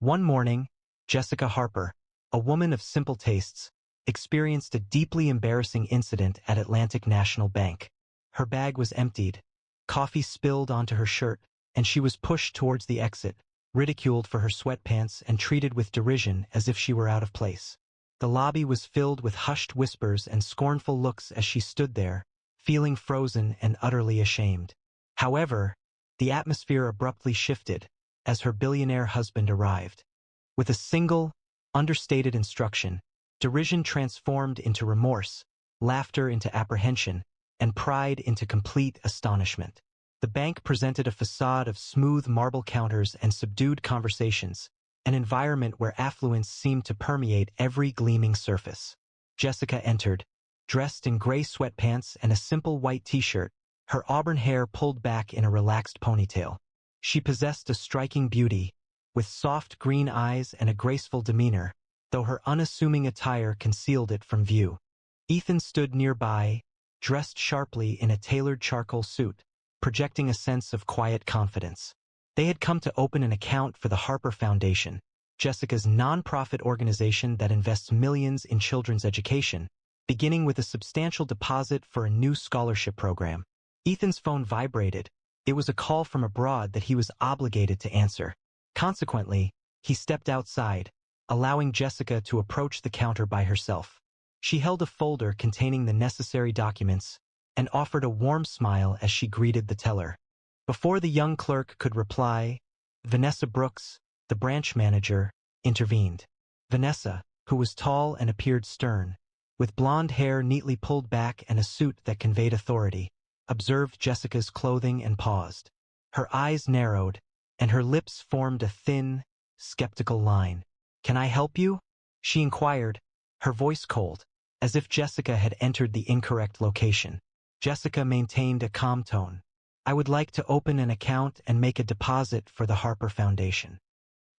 One morning, Jessica Harper, a woman of simple tastes, experienced a deeply embarrassing incident at Atlantic National Bank. Her bag was emptied, coffee spilled onto her shirt, and she was pushed towards the exit, ridiculed for her sweatpants and treated with derision as if she were out of place. The lobby was filled with hushed whispers and scornful looks as she stood there, feeling frozen and utterly ashamed. However, the atmosphere abruptly shifted as her billionaire husband arrived. With a single, understated instruction, derision transformed into remorse, laughter into apprehension, and pride into complete astonishment. The bank presented a facade of smooth marble counters and subdued conversations, an environment where affluence seemed to permeate every gleaming surface. Jessica entered, dressed in gray sweatpants and a simple white t-shirt, her auburn hair pulled back in a relaxed ponytail. She possessed a striking beauty, with soft green eyes and a graceful demeanor, though her unassuming attire concealed it from view. Ethan stood nearby, dressed sharply in a tailored charcoal suit, projecting a sense of quiet confidence. They had come to open an account for the Harper Foundation, Jessica's nonprofit organization that invests millions in children's education, beginning with a substantial deposit for a new scholarship program. Ethan's phone vibrated. It was a call from abroad that he was obligated to answer. Consequently, he stepped outside, allowing Jessica to approach the counter by herself. She held a folder containing the necessary documents and offered a warm smile as she greeted the teller. Before the young clerk could reply, Vanessa Brooks, the branch manager, intervened. Vanessa, who was tall and appeared stern, with blonde hair neatly pulled back and a suit that conveyed authority, observed Jessica's clothing and paused. Her eyes narrowed, and her lips formed a thin, skeptical line. "Can I help you?" she inquired, her voice cold, as if Jessica had entered the incorrect location. Jessica maintained a calm tone. "I would like to open an account and make a deposit for the Harper Foundation."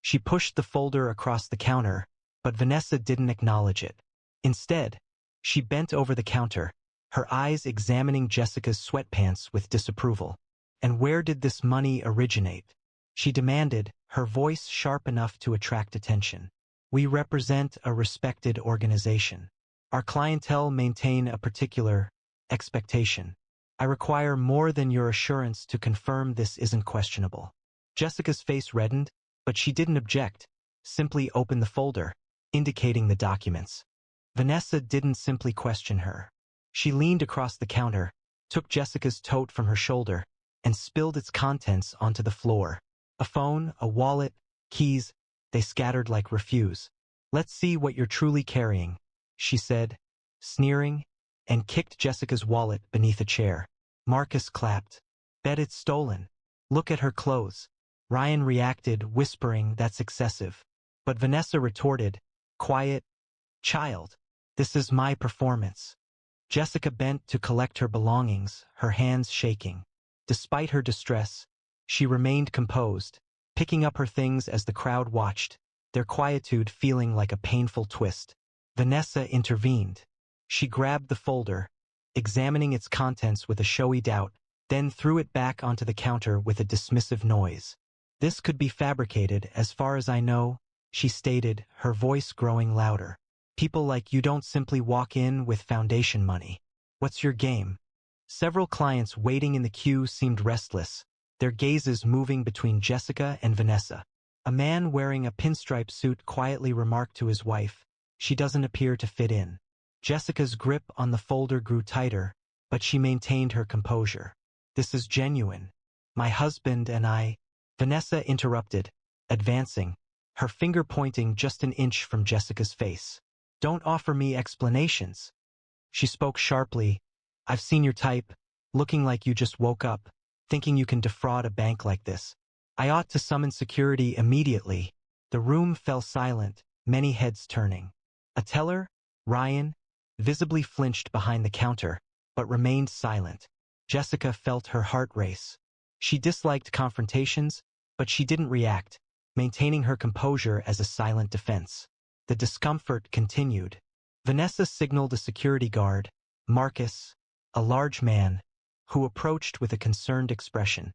She pushed the folder across the counter, but Vanessa didn't acknowledge it. Instead, she bent over the counter, her eyes examining Jessica's sweatpants with disapproval. "And where did this money originate?" she demanded, her voice sharp enough to attract attention. "We represent a respected organization. Our clientele maintain a particular expectation. I require more than your assurance to confirm this isn't questionable." Jessica's face reddened, but she didn't object, simply opened the folder, indicating the documents. Vanessa didn't simply question her. She leaned across the counter, took Jessica's tote from her shoulder, and spilled its contents onto the floor. A phone, a wallet, keys, they scattered like refuse. "Let's see what you're truly carrying," she said, sneering, and kicked Jessica's wallet beneath a chair. Marcus clapped. "Bet it's stolen. Look at her clothes." Ryan reacted, whispering, "That's excessive." But Vanessa retorted, "Quiet, child. This is my performance." Jessica bent to collect her belongings, her hands shaking. Despite her distress, she remained composed, picking up her things as the crowd watched, their quietude feeling like a painful twist. Vanessa intervened. She grabbed the folder, examining its contents with a showy doubt, then threw it back onto the counter with a dismissive noise. "This could be fabricated, as far as I know," she stated, her voice growing louder. "People like you don't simply walk in with foundation money. What's your game?" Several clients waiting in the queue seemed restless, their gazes moving between Jessica and Vanessa. A man wearing a pinstripe suit quietly remarked to his wife, "She doesn't appear to fit in." Jessica's grip on the folder grew tighter, but she maintained her composure. "This is genuine. My husband and I—" Vanessa interrupted, advancing, her finger pointing just an inch from Jessica's face. "Don't offer me explanations." She spoke sharply. "I've seen your type, looking like you just woke up, thinking you can defraud a bank like this. I ought to summon security immediately." The room fell silent, many heads turning. A teller, Ryan, visibly flinched behind the counter, but remained silent. Jessica felt her heart race. She disliked confrontations, but she didn't react, maintaining her composure as a silent defense. The discomfort continued. Vanessa signaled a security guard, Marcus, a large man, who approached with a concerned expression.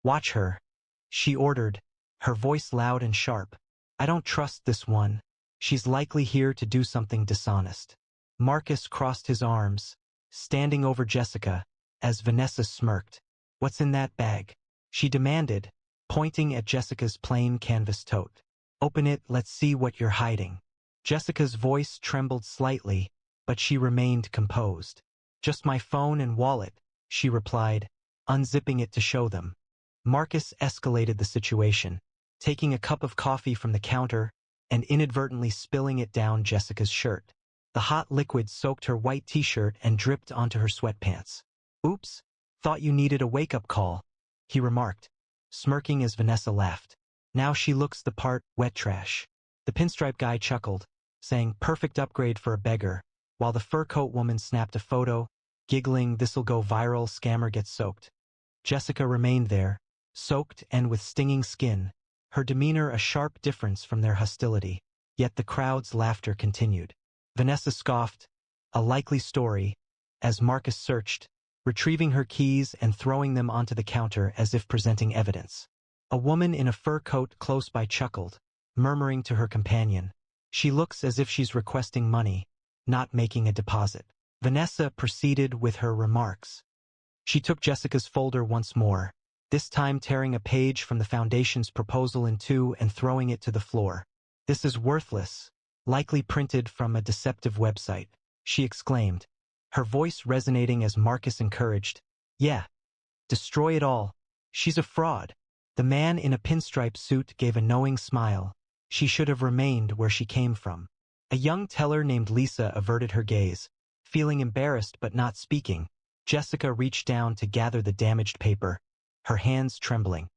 "Watch her," she ordered, her voice loud and sharp. I don't trust this one. She's likely here to do something dishonest. Marcus crossed his arms, standing over Jessica, as Vanessa smirked. What's in that bag? She demanded, pointing at Jessica's plain canvas tote. Open it, let's see what you're hiding. Jessica's voice trembled slightly, but she remained composed. Just my phone and wallet, she replied, unzipping it to show them. Marcus escalated the situation, taking a cup of coffee from the counter and inadvertently spilling it down Jessica's shirt. The hot liquid soaked her white t-shirt and dripped onto her sweatpants. Oops, thought you needed a wake-up call, he remarked, smirking as Vanessa laughed. Now she looks the part, wet trash. The pinstripe guy chuckled, saying perfect upgrade for a beggar, while the fur coat woman snapped a photo, giggling this'll go viral, scammer gets soaked. Jessica remained there, soaked and with stinging skin, her demeanor a sharp difference from their hostility. Yet the crowd's laughter continued. Vanessa scoffed, a likely story, as Marcus searched, retrieving her keys and throwing them onto the counter as if presenting evidence. A woman in a fur coat close by chuckled, murmuring to her companion, she looks as if she's requesting money, not making a deposit. Vanessa proceeded with her remarks. She took Jessica's folder once more, this time tearing a page from the Foundation's proposal in two and throwing it to the floor. This is worthless, likely printed from a deceptive website, she exclaimed, her voice resonating as Marcus encouraged. Yeah, destroy it all. She's a fraud. The man in a pinstripe suit gave a knowing smile. She should have remained where she came from. A young teller named Lisa averted her gaze, feeling embarrassed but not speaking. Jessica reached down to gather the damaged paper, her hands trembling.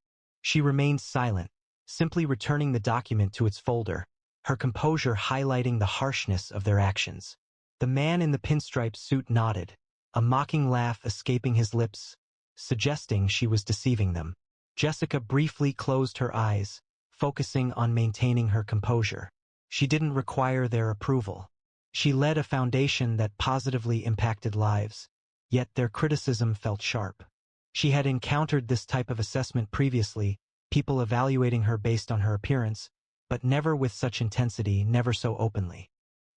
She remained silent, simply returning the document to its folder, her composure highlighting the harshness of their actions. The man in the pinstripe suit nodded, a mocking laugh escaping his lips, suggesting she was deceiving them. Jessica briefly closed her eyes, focusing on maintaining her composure. She didn't require their approval. She led a foundation that positively impacted lives, yet their criticism felt sharp. She had encountered this type of assessment previously, people evaluating her based on her appearance, but never with such intensity, never so openly.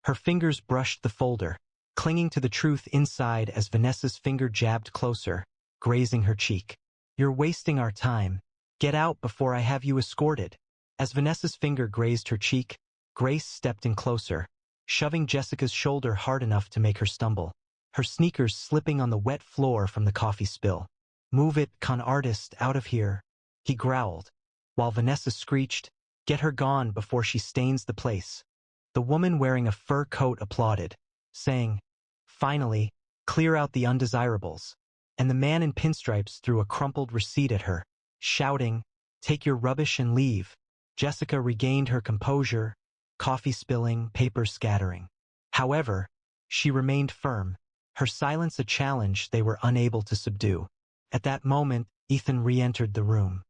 Her fingers brushed the folder, clinging to the truth inside as Vanessa's finger jabbed closer, grazing her cheek. You're wasting our time. Get out before I have you escorted. As Vanessa's finger grazed her cheek, Grace stepped in closer, shoving Jessica's shoulder hard enough to make her stumble, her sneakers slipping on the wet floor from the coffee spill. Move it, con artist, out of here, he growled, while Vanessa screeched, get her gone before she stains the place. The woman wearing a fur coat applauded, saying, finally, clear out the undesirables. And the man in pinstripes threw a crumpled receipt at her, shouting, take your rubbish and leave. Jessica regained her composure, coffee spilling, paper scattering. However, she remained firm, her silence a challenge they were unable to subdue. At that moment, Ethan re-entered the room.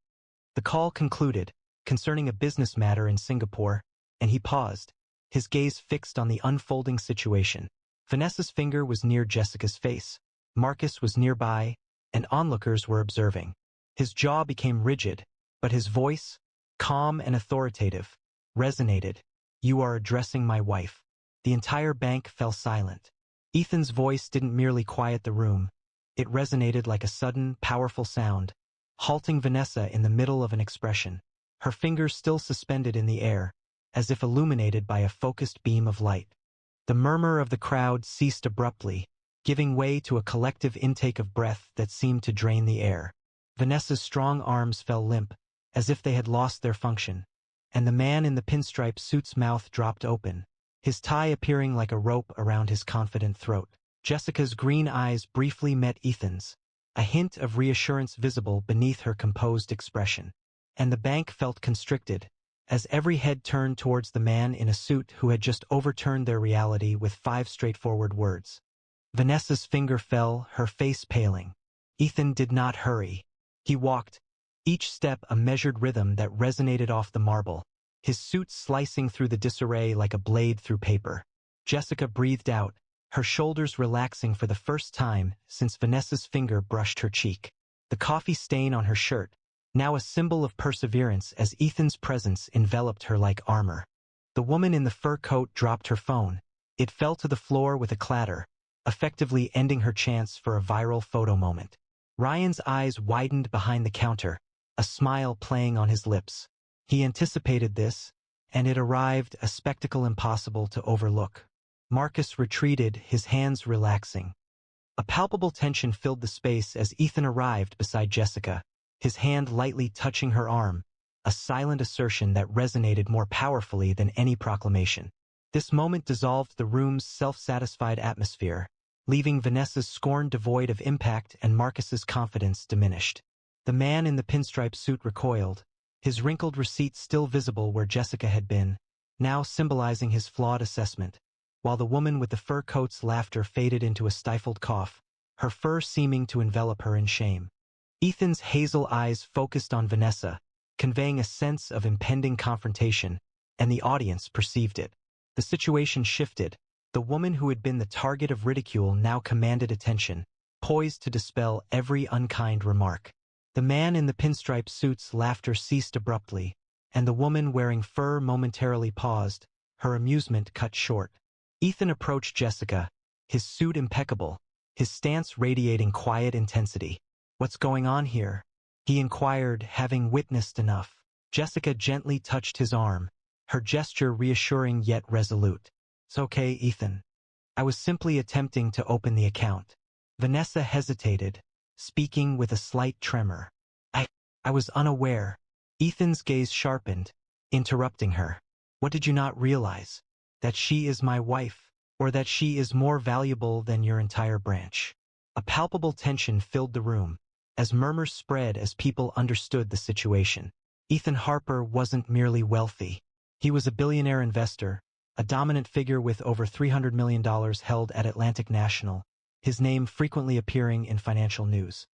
The call concluded, concerning a business matter in Singapore, and he paused, his gaze fixed on the unfolding situation. Vanessa's finger was near Jessica's face. Marcus was nearby, and onlookers were observing. His jaw became rigid, but his voice, calm and authoritative, resonated. You are addressing my wife. The entire bank fell silent. Ethan's voice didn't merely quiet the room. It resonated like a sudden, powerful sound, halting Vanessa in the middle of an expression, her fingers still suspended in the air, as if illuminated by a focused beam of light. The murmur of the crowd ceased abruptly, giving way to a collective intake of breath that seemed to drain the air. Vanessa's strong arms fell limp, as if they had lost their function, and the man in the pinstripe suit's mouth dropped open, his tie appearing like a rope around his confident throat. Jessica's green eyes briefly met Ethan's, a hint of reassurance visible beneath her composed expression. And the bank felt constricted, as every head turned towards the man in a suit who had just overturned their reality with 5 straightforward words. Vanessa's finger fell, her face paling. Ethan did not hurry. He walked, each step a measured rhythm that resonated off the marble, his suit slicing through the disarray like a blade through paper. Jessica breathed out, her shoulders relaxing for the first time since Vanessa's finger brushed her cheek. The coffee stain on her shirt, now a symbol of perseverance as Ethan's presence enveloped her like armor. The woman in the fur coat dropped her phone. It fell to the floor with a clatter, effectively ending her chance for a viral photo moment. Ryan's eyes widened behind the counter, a smile playing on his lips. He anticipated this, and it arrived, a spectacle impossible to overlook. Marcus retreated, his hands relaxing. A palpable tension filled the space as Ethan arrived beside Jessica, his hand lightly touching her arm, a silent assertion that resonated more powerfully than any proclamation. This moment dissolved the room's self-satisfied atmosphere, leaving Vanessa's scorn devoid of impact and Marcus's confidence diminished. The man in the pinstripe suit recoiled, his wrinkled receipt still visible where Jessica had been, now symbolizing his flawed assessment, while the woman with the fur coat's laughter faded into a stifled cough, her fur seeming to envelop her in shame. Ethan's hazel eyes focused on Vanessa, conveying a sense of impending confrontation, and the audience perceived it. The situation shifted. The woman who had been the target of ridicule now commanded attention, poised to dispel every unkind remark. The man in the pinstripe suit's laughter ceased abruptly, and the woman wearing fur momentarily paused, her amusement cut short. Ethan approached Jessica, his suit impeccable, his stance radiating quiet intensity. "What's going on here?" he inquired, having witnessed enough. Jessica gently touched his arm, her gesture reassuring yet resolute. "It's okay, Ethan. I was simply attempting to open the account." Vanessa hesitated, speaking with a slight tremor. I was unaware." Ethan's gaze sharpened, interrupting her. "What did you not realize? That she is my wife, or that she is more valuable than your entire branch?" A palpable tension filled the room, as murmurs spread as people understood the situation. Ethan Harper wasn't merely wealthy. He was a billionaire investor, a dominant figure with over $300 million held at Atlantic National, his name frequently appearing in financial news.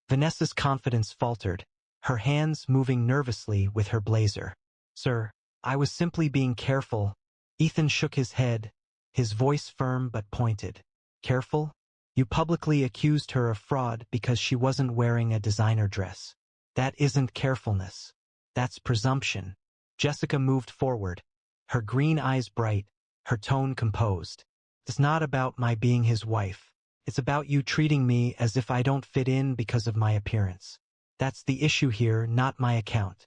Vanessa's confidence faltered, her hands moving nervously with her blazer. "Sir, I was simply being careful." Ethan shook his head, his voice firm but pointed. "Careful? You publicly accused her of fraud because she wasn't wearing a designer dress. That isn't carefulness. That's presumption." Jessica moved forward, her green eyes bright, her tone composed. "It's not about my being his wife. It's about you treating me as if I don't fit in because of my appearance. That's the issue here, not my account."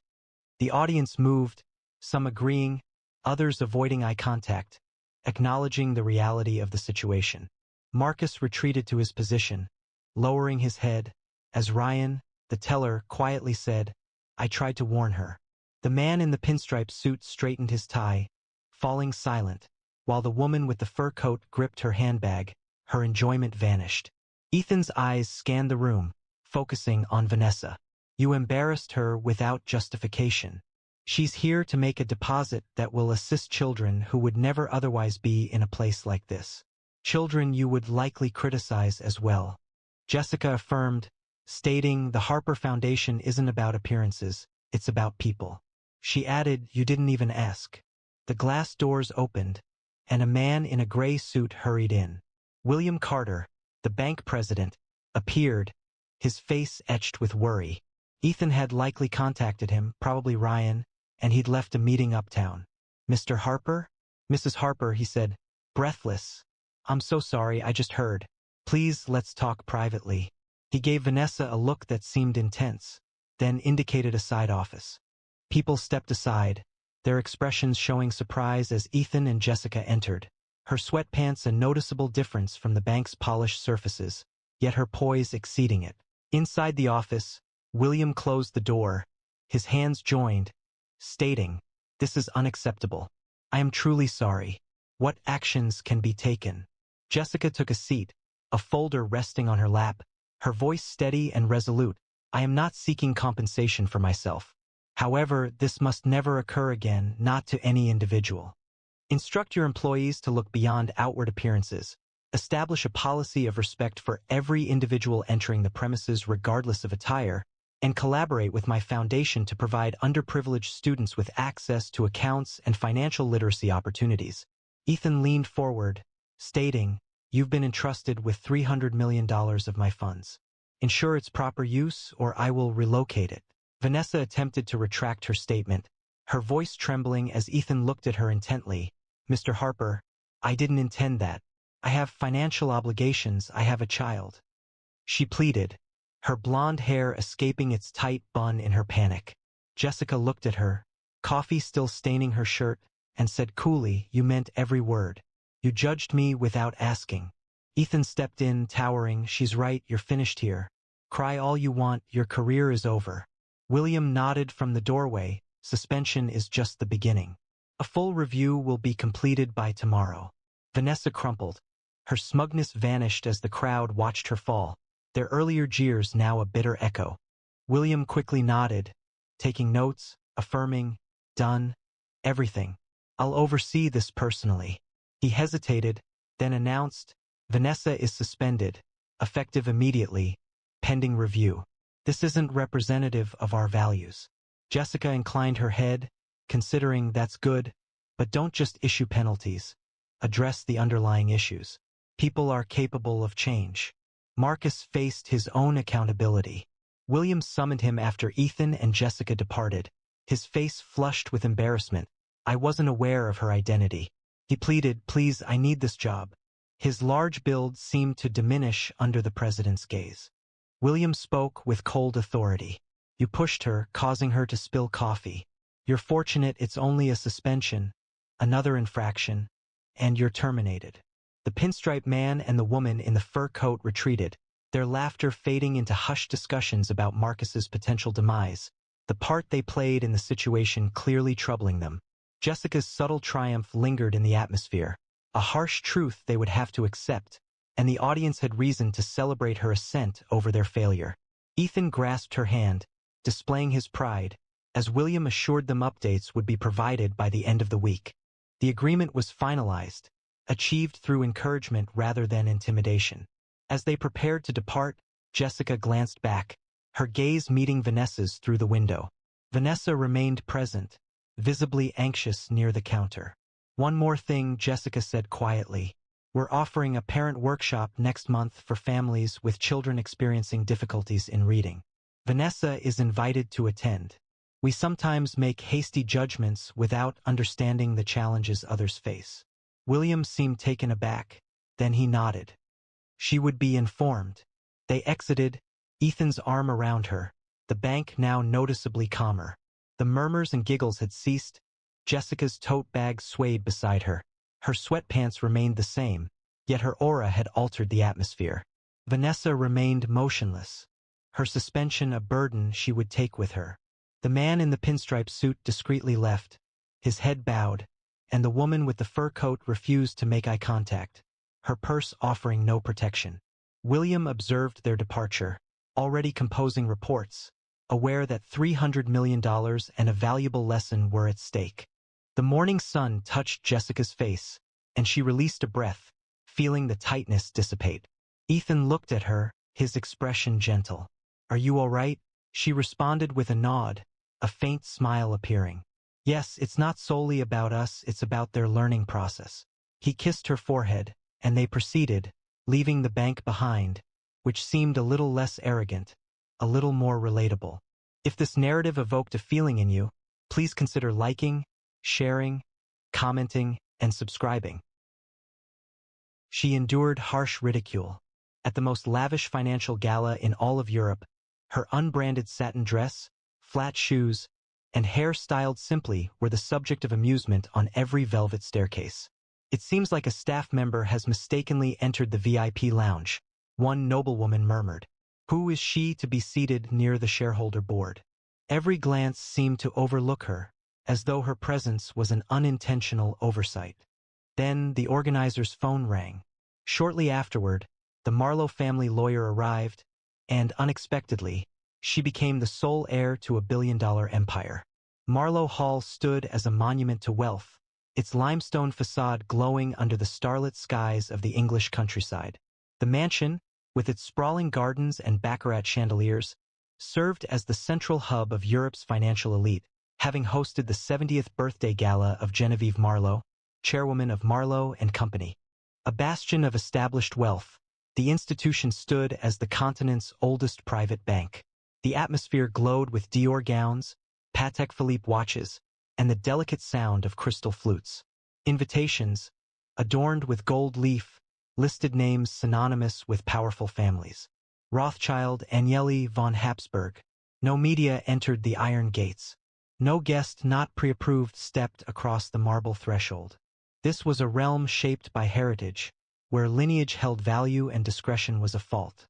The audience moved, some agreeing, others avoiding eye contact, acknowledging the reality of the situation. Marcus retreated to his position, lowering his head, as Ryan, the teller, quietly said, "I tried to warn her." The man in the pinstripe suit straightened his tie, falling silent, while the woman with the fur coat gripped her handbag, her enjoyment vanished. Ethan's eyes scanned the room, focusing on Vanessa. "You embarrassed her without justification. She's here to make a deposit that will assist children who would never otherwise be in a place like this. Children you would likely criticize as well." Jessica affirmed, stating the Harper Foundation isn't about appearances, it's about people. She added, "You didn't even ask." The glass doors opened, and a man in a gray suit hurried in. William Carter, the bank president, appeared, his face etched with worry. Ethan had likely contacted him, probably Ryan, and he'd left a meeting uptown. "Mr. Harper?" "Mrs. Harper," he said, breathless. "I'm so sorry, I just heard. Please, let's talk privately." He gave Vanessa a look that seemed intense, then indicated a side office. People stepped aside, their expressions showing surprise as Ethan and Jessica entered. Her sweatpants a noticeable difference from the bank's polished surfaces, yet her poise exceeding it. Inside the office, William closed the door, his hands joined, stating, "This is unacceptable. I am truly sorry. What actions can be taken?" Jessica took a seat, a folder resting on her lap, her voice steady and resolute. "I am not seeking compensation for myself. However, this must never occur again, not to any individual. Instruct your employees to look beyond outward appearances. Establish a policy of respect for every individual entering the premises regardless of attire, and collaborate with my foundation to provide underprivileged students with access to accounts and financial literacy opportunities." Ethan leaned forward, stating, "You've been entrusted with $300 million of my funds. Ensure its proper use or I will relocate it." Vanessa attempted to retract her statement, her voice trembling as Ethan looked at her intently. Mr. Harper, I didn't intend that. I have financial obligations, I have a child. She pleaded, her blonde hair escaping its tight bun in her panic. Jessica looked at her, coffee still staining her shirt, and said coolly, you meant every word. You judged me without asking. Ethan stepped in, towering, she's right, you're finished here. Cry all you want, your career is over. William nodded from the doorway, suspension is just the beginning. A full review will be completed by tomorrow. Vanessa crumpled. Her smugness vanished as the crowd watched her fall, their earlier jeers now a bitter echo. William quickly nodded, taking notes, affirming, done, everything. I'll oversee this personally. He hesitated, then announced, Vanessa is suspended, effective immediately, pending review. This isn't representative of our values. Jessica inclined her head, considering that's good, but don't just issue penalties. Address the underlying issues. People are capable of change. Marcus faced his own accountability. William summoned him after Ethan and Jessica departed, his face flushed with embarrassment. I wasn't aware of her identity. He pleaded, please, I need this job. His large build seemed to diminish under the president's gaze. William spoke with cold authority. You pushed her, causing her to spill coffee. You're fortunate it's only a suspension, another infraction, and you're terminated. The pinstripe man and the woman in the fur coat retreated, their laughter fading into hushed discussions about Marcus's potential demise, the part they played in the situation clearly troubling them. Jessica's subtle triumph lingered in the atmosphere, a harsh truth they would have to accept, and the audience had reason to celebrate her ascent over their failure. Ethan grasped her hand, displaying his pride, as William assured them updates would be provided by the end of the week. The agreement was finalized, achieved through encouragement rather than intimidation. As they prepared to depart, Jessica glanced back, her gaze meeting Vanessa's through the window. Vanessa remained present, visibly anxious near the counter. One more thing, Jessica said quietly. We're offering a parent workshop next month for families with children experiencing difficulties in reading. Vanessa is invited to attend. We sometimes make hasty judgments without understanding the challenges others face. William seemed taken aback, then he nodded. She would be informed. They exited, Ethan's arm around her, the bank now noticeably calmer. The murmurs and giggles had ceased. Jessica's tote bag swayed beside her. Her sweatpants remained the same, yet her aura had altered the atmosphere. Vanessa remained motionless, her suspension a burden she would take with her. The man in the pinstripe suit discreetly left, his head bowed, and the woman with the fur coat refused to make eye contact, her purse offering no protection. William observed their departure, already composing reports, aware that $300 million and a valuable lesson were at stake. The morning sun touched Jessica's face, and she released a breath, feeling the tightness dissipate. Ethan looked at her, his expression gentle. Are you all right? She responded with a nod, a faint smile appearing. Yes, it's not solely about us, it's about their learning process. He kissed her forehead, and they proceeded, leaving the bank behind, which seemed a little less arrogant, a little more relatable. If this narrative evoked a feeling in you, please consider liking, sharing, commenting, and subscribing. She endured harsh ridicule. At the most lavish financial gala in all of Europe, her unbranded satin dress, flat shoes, and hair styled simply were the subject of amusement on every velvet staircase. It seems like a staff member has mistakenly entered the VIP lounge, one noblewoman murmured. Who is she to be seated near the shareholder board? Every glance seemed to overlook her, as though her presence was an unintentional oversight. Then the organizer's phone rang. Shortly afterward, the Marlowe family lawyer arrived, and unexpectedly, she became the sole heir to a billion-dollar empire. Marlowe Hall stood as a monument to wealth, its limestone facade glowing under the starlit skies of the English countryside. The mansion, with its sprawling gardens and baccarat chandeliers, served as the central hub of Europe's financial elite, having hosted the 70th birthday gala of Genevieve Marlowe, chairwoman of Marlowe and Company. A bastion of established wealth, the institution stood as the continent's oldest private bank. The atmosphere glowed with Dior gowns, Patek Philippe watches, and the delicate sound of crystal flutes. Invitations, adorned with gold leaf, listed names synonymous with powerful families. Rothschild, Agnelli, von Habsburg. No media entered the iron gates. No guest not pre-approved stepped across the marble threshold. This was a realm shaped by heritage, where lineage held value and discretion was a fault.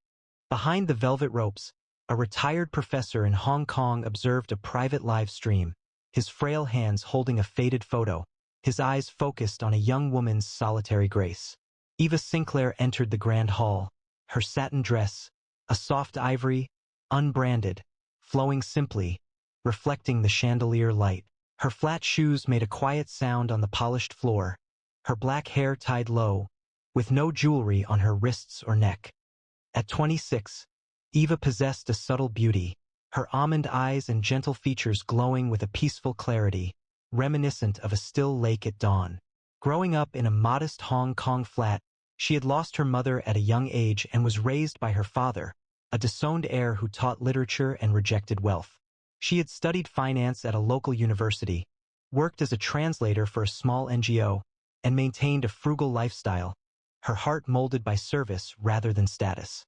Behind the velvet ropes, a retired professor in Hong Kong observed a private live stream, his frail hands holding a faded photo, his eyes focused on a young woman's solitary grace. Eva Sinclair entered the grand hall, her satin dress, a soft ivory, unbranded, flowing simply, reflecting the chandelier light. Her flat shoes made a quiet sound on the polished floor, her black hair tied low, with no jewelry on her wrists or neck. At 26, Eva possessed a subtle beauty, her almond eyes and gentle features glowing with a peaceful clarity, reminiscent of a still lake at dawn. Growing up in a modest Hong Kong flat, she had lost her mother at a young age and was raised by her father, a disowned heir who taught literature and rejected wealth. She had studied finance at a local university, worked as a translator for a small NGO, and maintained a frugal lifestyle, her heart molded by service rather than status.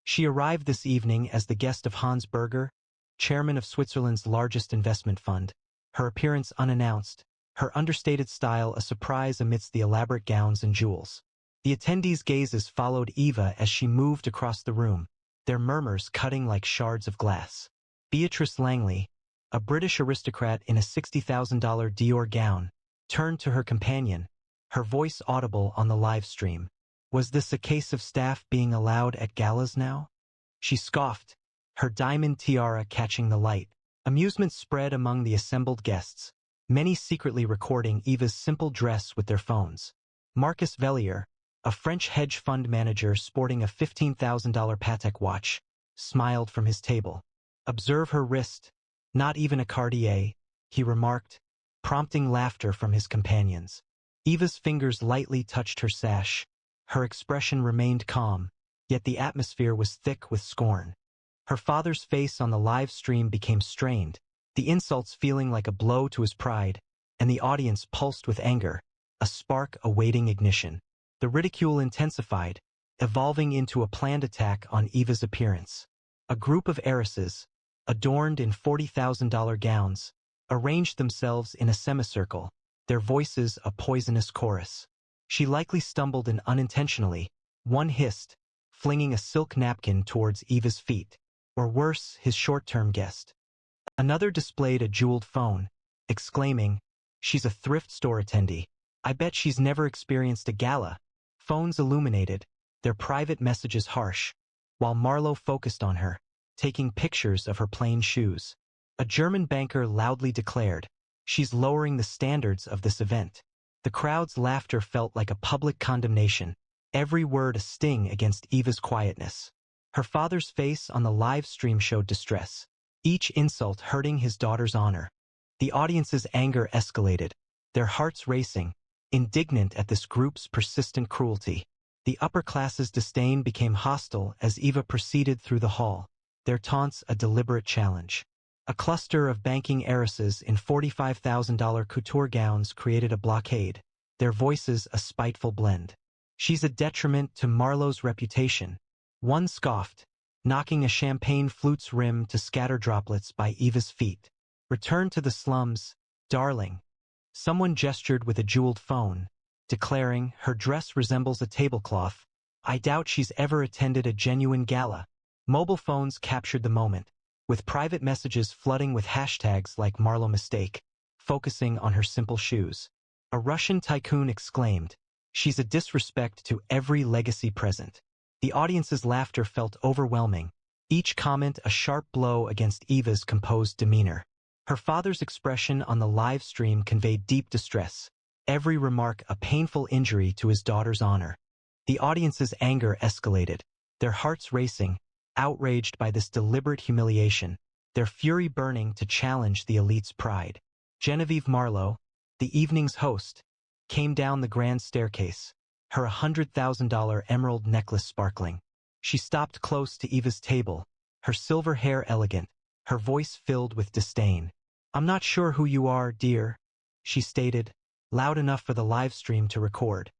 She arrived this evening as the guest of Hans Berger, chairman of Switzerland's largest investment fund, her appearance unannounced, her understated style a surprise amidst the elaborate gowns and jewels. The attendees' gazes followed Eva as she moved across the room, their murmurs cutting like shards of glass. Beatrice Langley, a British aristocrat in a $60,000 Dior gown, turned to her companion, her voice audible on the live stream. Was this a case of staff being allowed at galas now? She scoffed, her diamond tiara catching the light. Amusement spread among the assembled guests, many secretly recording Eva's simple dress with their phones. Marcus Vellier, a French hedge fund manager sporting a $15,000 Patek watch, smiled from his table. Observe her wrist, not even a Cartier, he remarked, prompting laughter from his companions. Eva's fingers lightly touched her sash. Her expression remained calm, yet the atmosphere was thick with scorn. Her father's face on the live stream became strained, the insults feeling like a blow to his pride, and the audience pulsed with anger, a spark awaiting ignition. The ridicule intensified, evolving into a planned attack on Eva's appearance. A group of heiresses, adorned in $40,000 gowns, arranged themselves in a semicircle, their voices a poisonous chorus. She likely stumbled and unintentionally, one hissed, flinging a silk napkin towards Eva's feet, or worse, his short-term guest. Another displayed a jeweled phone, exclaiming, "She's a thrift store attendee. I bet she's never experienced a gala." Phones illuminated, their private messages harsh, while Marlowe focused on her, taking pictures of her plain shoes. A German banker loudly declared, "She's lowering the standards of this event." The crowd's laughter felt like a public condemnation, every word a sting against Eva's quietness. Her father's face on the live stream showed distress, each insult hurting his daughter's honor. The audience's anger escalated, their hearts racing, indignant at this group's persistent cruelty. The upper class's disdain became hostile as Eva proceeded through the hall, their taunts a deliberate challenge. A cluster of banking heiresses in $45,000 couture gowns created a blockade, their voices a spiteful blend. "She's a detriment to Marlowe's reputation," one scoffed, knocking a champagne flute's rim to scatter droplets by Eva's feet. "Return to the slums, darling." Someone gestured with a jeweled phone, declaring, "Her dress resembles a tablecloth. I doubt she's ever attended a genuine gala." Mobile phones captured the moment, with private messages flooding with hashtags like Marlowe mistake, focusing on her simple shoes. A Russian tycoon exclaimed, "She's a disrespect to every legacy present." The audience's laughter felt overwhelming, each comment a sharp blow against Eva's composed demeanor. Her father's expression on the live stream conveyed deep distress, every remark a painful injury to his daughter's honor. The audience's anger escalated, their hearts racing, outraged by this deliberate humiliation, their fury burning to challenge the elite's pride. Genevieve Marlowe, the evening's host, came down the grand staircase, her $100,000 emerald necklace sparkling. She stopped close to Eva's table, her silver hair elegant, her voice filled with disdain. "I'm not sure who you are, dear," she stated, loud enough for the live stream to record.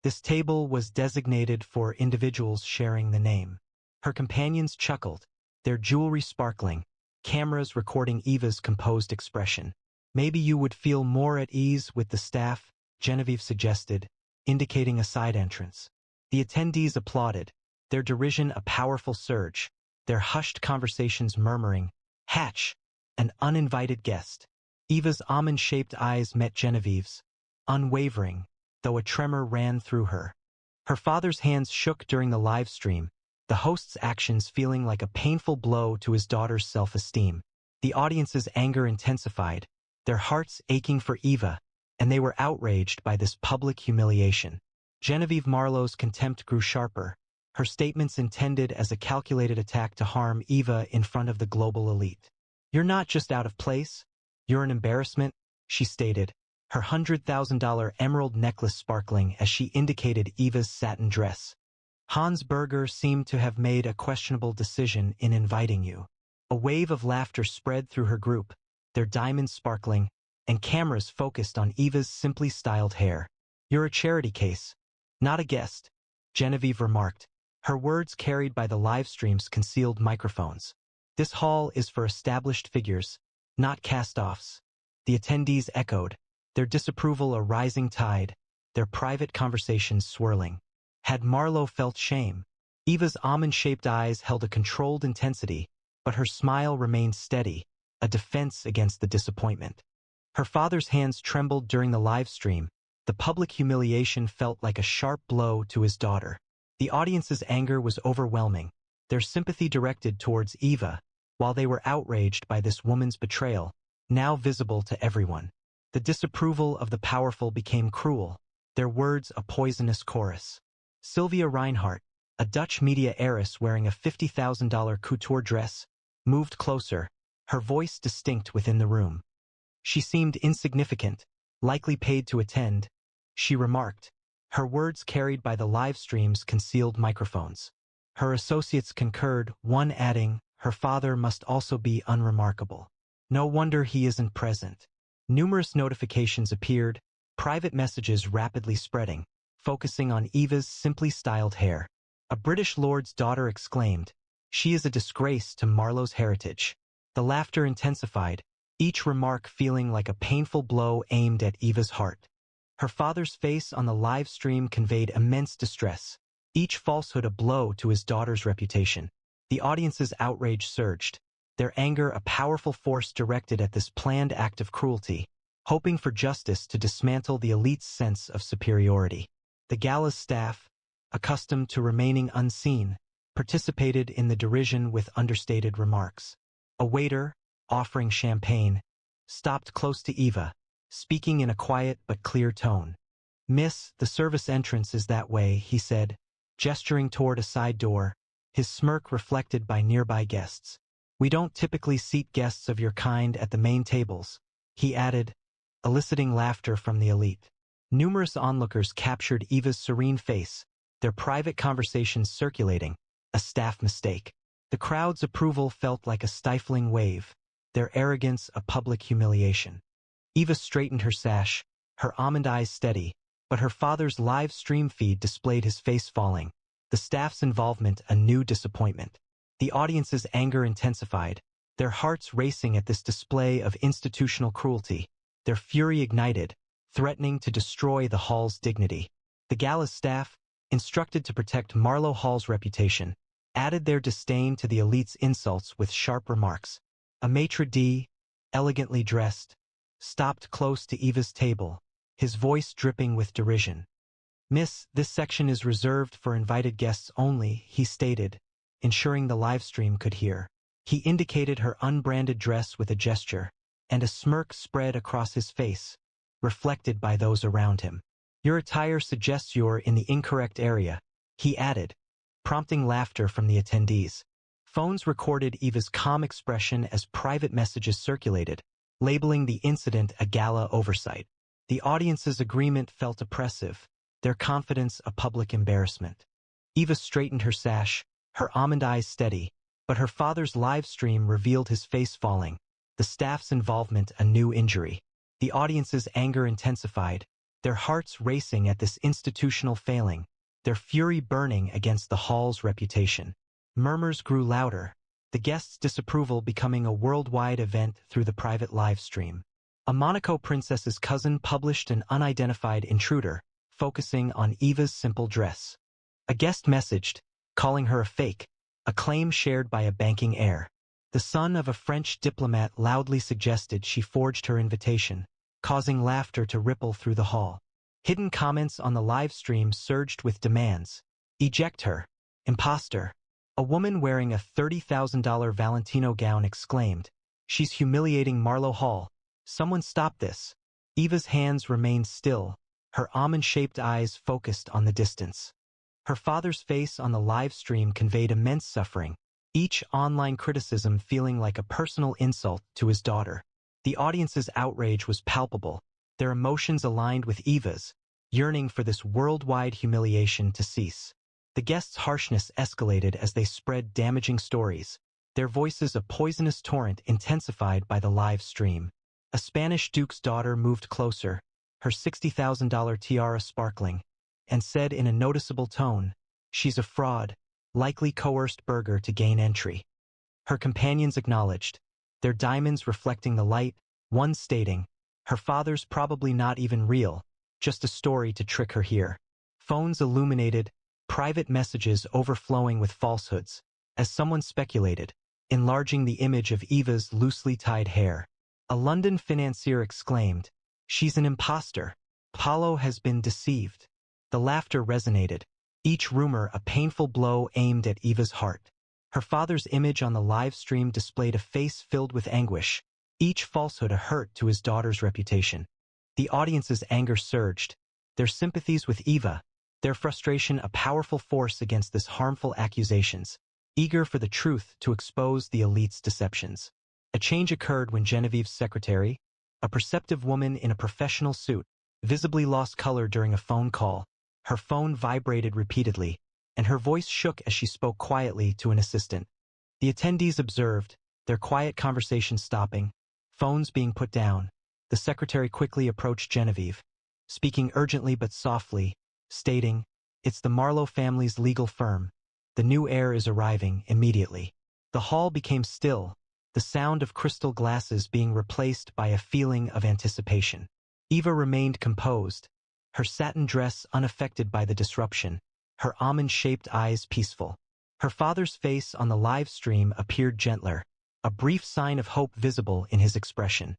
This table was designated for individuals sharing the name. Her companions chuckled, their jewelry sparkling, cameras recording Eva's composed expression. "Maybe you would feel more at ease with the staff," Genevieve suggested, indicating a side entrance. The attendees applauded, their derision a powerful surge, their hushed conversations murmuring, "Hatch, an uninvited guest." Eva's almond-shaped eyes met Genevieve's, unwavering, though a tremor ran through her. Her father's hands shook during the live stream, the host's actions feeling like a painful blow to his daughter's self-esteem. The audience's anger intensified, their hearts aching for Eva, and they were outraged by this public humiliation. Genevieve Marlowe's contempt grew sharper, her statements intended as a calculated attack to harm Eva in front of the global elite. "You're not just out of place, you're an embarrassment," she stated, her $100,000 emerald necklace sparkling as she indicated Eva's satin dress. "Hans Berger seemed to have made a questionable decision in inviting you." A wave of laughter spread through her group, their diamonds sparkling, and cameras focused on Eva's simply styled hair. "You're a charity case, not a guest," Genevieve remarked, her words carried by the live stream's concealed microphones. "This hall is for established figures, not cast-offs." The attendees echoed, their disapproval a rising tide, their private conversations swirling. Had Marlowe felt shame? Eva's almond-shaped eyes held a controlled intensity, but her smile remained steady, a defense against the disappointment. Her father's hands trembled during the live stream. The public humiliation felt like a sharp blow to his daughter. The audience's anger was overwhelming, their sympathy directed towards Eva, while they were outraged by this woman's betrayal, now visible to everyone. The disapproval of the powerful became cruel, their words a poisonous chorus. Sylvia Reinhardt, a Dutch media heiress wearing a $50,000 couture dress, moved closer, her voice distinct within the room. She seemed insignificant, likely paid to attend, she remarked, her words carried by the live stream's concealed microphones. Her associates concurred, one adding, "Her father must also be unremarkable. No wonder he isn't present." Numerous notifications appeared, private messages rapidly spreading, focusing on Eva's simply styled hair. A British lord's daughter exclaimed, "She is a disgrace to Marlowe's heritage." The laughter intensified, each remark feeling like a painful blow aimed at Eva's heart. Her father's face on the live stream conveyed immense distress, each falsehood a blow to his daughter's reputation. The audience's outrage surged, their anger a powerful force directed at this planned act of cruelty, hoping for justice to dismantle the elite's sense of superiority. The gala's staff, accustomed to remaining unseen, participated in the derision with understated remarks. A waiter, offering champagne, stopped close to Eva, speaking in a quiet but clear tone. "Miss, the service entrance is that way," he said, gesturing toward a side door, his smirk reflected by nearby guests. "We don't typically seat guests of your kind at the main tables," he added, eliciting laughter from the elite. Numerous onlookers captured Eva's serene face, their private conversations circulating, a staff mistake. The crowd's approval felt like a stifling wave, their arrogance a public humiliation. Eva straightened her sash, her almond eyes steady, but her father's live stream feed displayed his face falling, the staff's involvement a new disappointment. The audience's anger intensified, their hearts racing at this display of institutional cruelty, their fury ignited, threatening to destroy the hall's dignity. The gala's staff, instructed to protect Marlowe Hall's reputation, added their disdain to the elite's insults with sharp remarks. A maitre d', elegantly dressed, stopped close to Eva's table, his voice dripping with derision. "Miss, this section is reserved for invited guests only," he stated, ensuring the live stream could hear. He indicated her unbranded dress with a gesture, and a smirk spread across his face, reflected by those around him. "Your attire suggests you're in the incorrect area," he added, prompting laughter from the attendees. Phones recorded Eva's calm expression as private messages circulated, labeling the incident a gala oversight. The audience's agreement felt oppressive, their confidence a public embarrassment. Eva straightened her sash, her almond eyes steady, But her father's live stream revealed his face falling, the staff's involvement a new injury. The audience's anger intensified, their hearts racing at this institutional failing, their fury burning against the hall's reputation. Murmurs grew louder, the guests' disapproval becoming a worldwide event through the private live stream. A Monaco princess's cousin published an unidentified intruder, focusing on Eva's simple dress. A guest messaged, calling her a fake, a claim shared by a banking heir. The son of a French diplomat loudly suggested she forged her invitation, causing laughter to ripple through the hall. Hidden comments on the live stream surged with demands. Eject her. Imposter. A woman wearing a $30,000 Valentino gown exclaimed, "She's humiliating Marlowe Hall. Someone stop this." Eva's hands remained still, her almond-shaped eyes focused on the distance. Her father's face on the live stream conveyed immense suffering, each online criticism feeling like a personal insult to his daughter. The audience's outrage was palpable, their emotions aligned with Eva's, yearning for this worldwide humiliation to cease. The guests' harshness escalated as they spread damaging stories, their voices a poisonous torrent intensified by the live stream. A Spanish duke's daughter moved closer, her $60,000 tiara sparkling, and said in a noticeable tone, "She's a fraud, likely coerced Berger to gain entry." Her companions acknowledged, their diamonds reflecting the light, one stating, "Her father's probably not even real, just a story to trick her here." Phones illuminated, private messages overflowing with falsehoods, as someone speculated, enlarging the image of Eva's loosely tied hair. A London financier exclaimed, "She's an imposter. Paulo has been deceived." The laughter resonated, each rumor a painful blow aimed at Eva's heart. Her father's image on the live stream displayed a face filled with anguish, each falsehood a hurt to his daughter's reputation. The audience's anger surged, their sympathies with Eva, their frustration a powerful force against this harmful accusations, eager for the truth to expose the elite's deceptions. A change occurred when Genevieve's secretary, a perceptive woman in a professional suit, visibly lost color during a phone call. Her phone vibrated repeatedly, and her voice shook as she spoke quietly to an assistant. The attendees observed, their quiet conversation stopping, phones being put down. The secretary quickly approached Genevieve, speaking urgently but softly, stating, "It's the Marlowe family's legal firm. The new heir is arriving immediately." The hall became still, the sound of crystal glasses being replaced by a feeling of anticipation. Eva remained composed, her satin dress unaffected by the disruption, her almond-shaped eyes peaceful. Her father's face on the live stream appeared gentler, a brief sign of hope visible in his expression.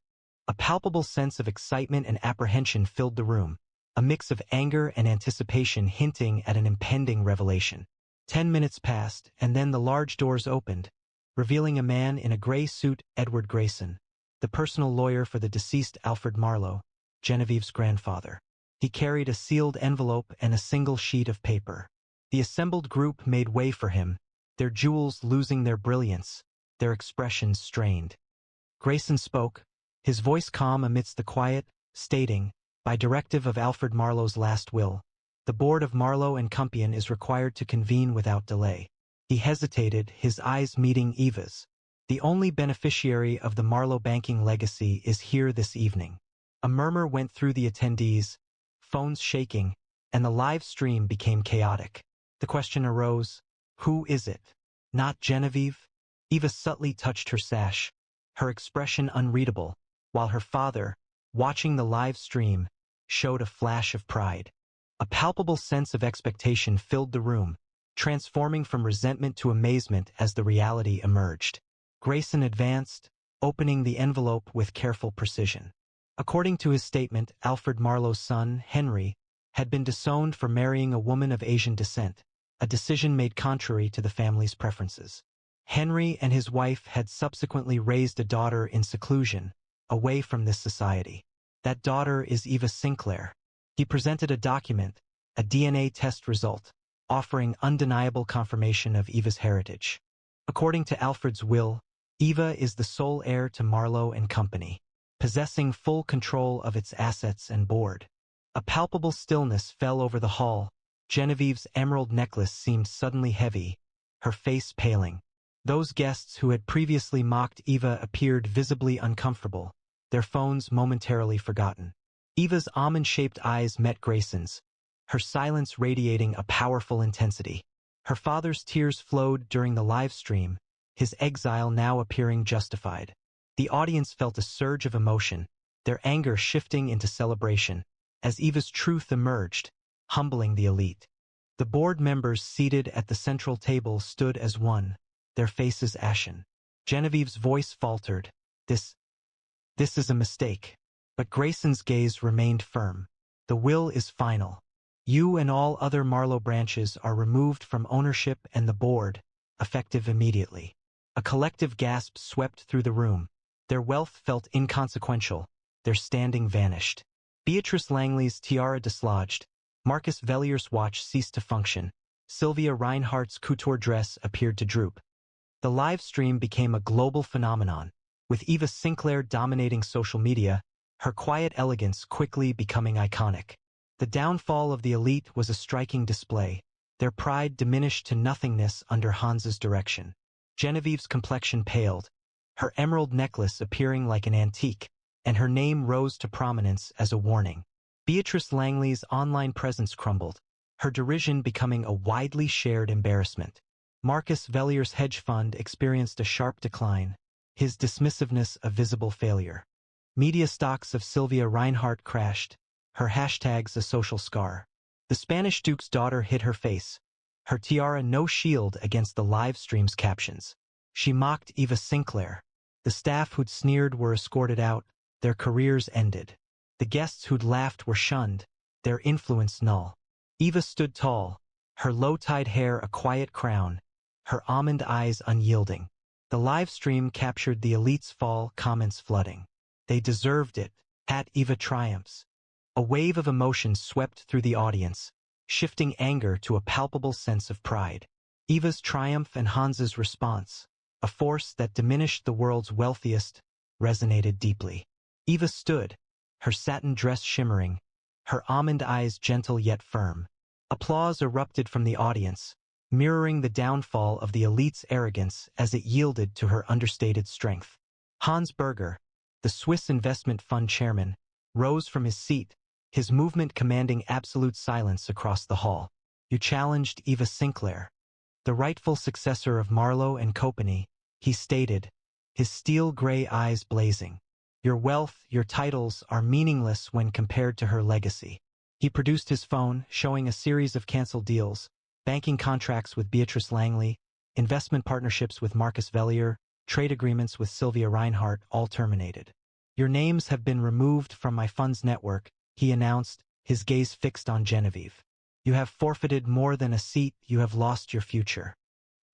A palpable sense of excitement and apprehension filled the room, a mix of anger and anticipation hinting at an impending revelation. 10 minutes passed, and then the large doors opened, revealing a man in a gray suit, Edward Grayson, the personal lawyer for the deceased Alfred Marlowe, Genevieve's grandfather. He carried a sealed envelope and a single sheet of paper. The assembled group made way for him, their jewels losing their brilliance, their expressions strained. Grayson spoke, his voice calm amidst the quiet, stating, "By directive of Alfred Marlowe's last will, the board of Marlowe and Companion is required to convene without delay." He hesitated, his eyes meeting Eva's. "The only beneficiary of the Marlowe banking legacy is here this evening." A murmur went through the attendees, phones shaking, and the live stream became chaotic. The question arose, who is it? Not Genevieve? Eva subtly touched her sash, her expression unreadable, while her father, watching the live stream, showed a flash of pride. A palpable sense of expectation filled the room, transforming from resentment to amazement as the reality emerged. Grayson advanced, opening the envelope with careful precision. According to his statement, Alfred Marlowe's son, Henry, had been disowned for marrying a woman of Asian descent, a decision made contrary to the family's preferences. Henry and his wife had subsequently raised a daughter in seclusion, away from this society. That daughter is Eva Sinclair. He presented a document, a DNA test result, offering undeniable confirmation of Eva's heritage. According to Alfred's will, Eva is the sole heir to Marlowe and Company, possessing full control of its assets and board. A palpable stillness fell over the hall. Genevieve's emerald necklace seemed suddenly heavy, her face paling. Those guests who had previously mocked Eva appeared visibly uncomfortable, their phones momentarily forgotten. Eva's almond-shaped eyes met Grayson's, her silence radiating a powerful intensity. Her father's tears flowed during the live stream, his exile now appearing justified. The audience felt a surge of emotion, their anger shifting into celebration, as Eva's truth emerged, humbling the elite. The board members seated at the central table stood as one, their faces ashen. Genevieve's voice faltered. This is a mistake. But Grayson's gaze remained firm. The will is final. You and all other Marlowe branches are removed from ownership and the board, effective immediately. A collective gasp swept through the room. Their wealth felt inconsequential. Their standing vanished. Beatrice Langley's tiara dislodged. Marcus Vellier's watch ceased to function. Sylvia Reinhardt's couture dress appeared to droop. The live stream became a global phenomenon, with Eva Sinclair dominating social media, her quiet elegance quickly becoming iconic. The downfall of the elite was a striking display, their pride diminished to nothingness under Hans's direction. Genevieve's complexion paled, her emerald necklace appearing like an antique, and her name rose to prominence as a warning. Beatrice Langley's online presence crumbled, her derision becoming a widely shared embarrassment. Marcus Vellier's hedge fund experienced a sharp decline, his dismissiveness a visible failure. Media stocks of Sylvia Reinhardt crashed, her hashtags a social scar. The Spanish Duke's daughter hid her face, her tiara no shield against the live stream's captions. She mocked Eva Sinclair. The staff who'd sneered were escorted out, their careers ended. The guests who'd laughed were shunned, their influence null. Eva stood tall, her low-tied hair a quiet crown, her almond eyes unyielding. The live stream captured the elite's fall, comments flooding. They deserved it, Eva triumphs. A wave of emotion swept through the audience, shifting anger to a palpable sense of pride. Eva's triumph and Hans's response, a force that diminished the world's wealthiest, resonated deeply. Eva stood, her satin dress shimmering, her almond eyes gentle yet firm. Applause erupted from the audience, mirroring the downfall of the elite's arrogance as it yielded to her understated strength. Hans Berger, the Swiss investment fund chairman, rose from his seat, his movement commanding absolute silence across the hall. You challenged Eva Sinclair, the rightful successor of Marlowe and Company, he stated, his steel-gray eyes blazing. Your wealth, your titles are meaningless when compared to her legacy. He produced his phone, showing a series of canceled deals, banking contracts with Beatrice Langley, investment partnerships with Marcus Vellier, trade agreements with Sylvia Reinhardt, all terminated. Your names have been removed from my fund's network, he announced, his gaze fixed on Genevieve. You have forfeited more than a seat, you have lost your future.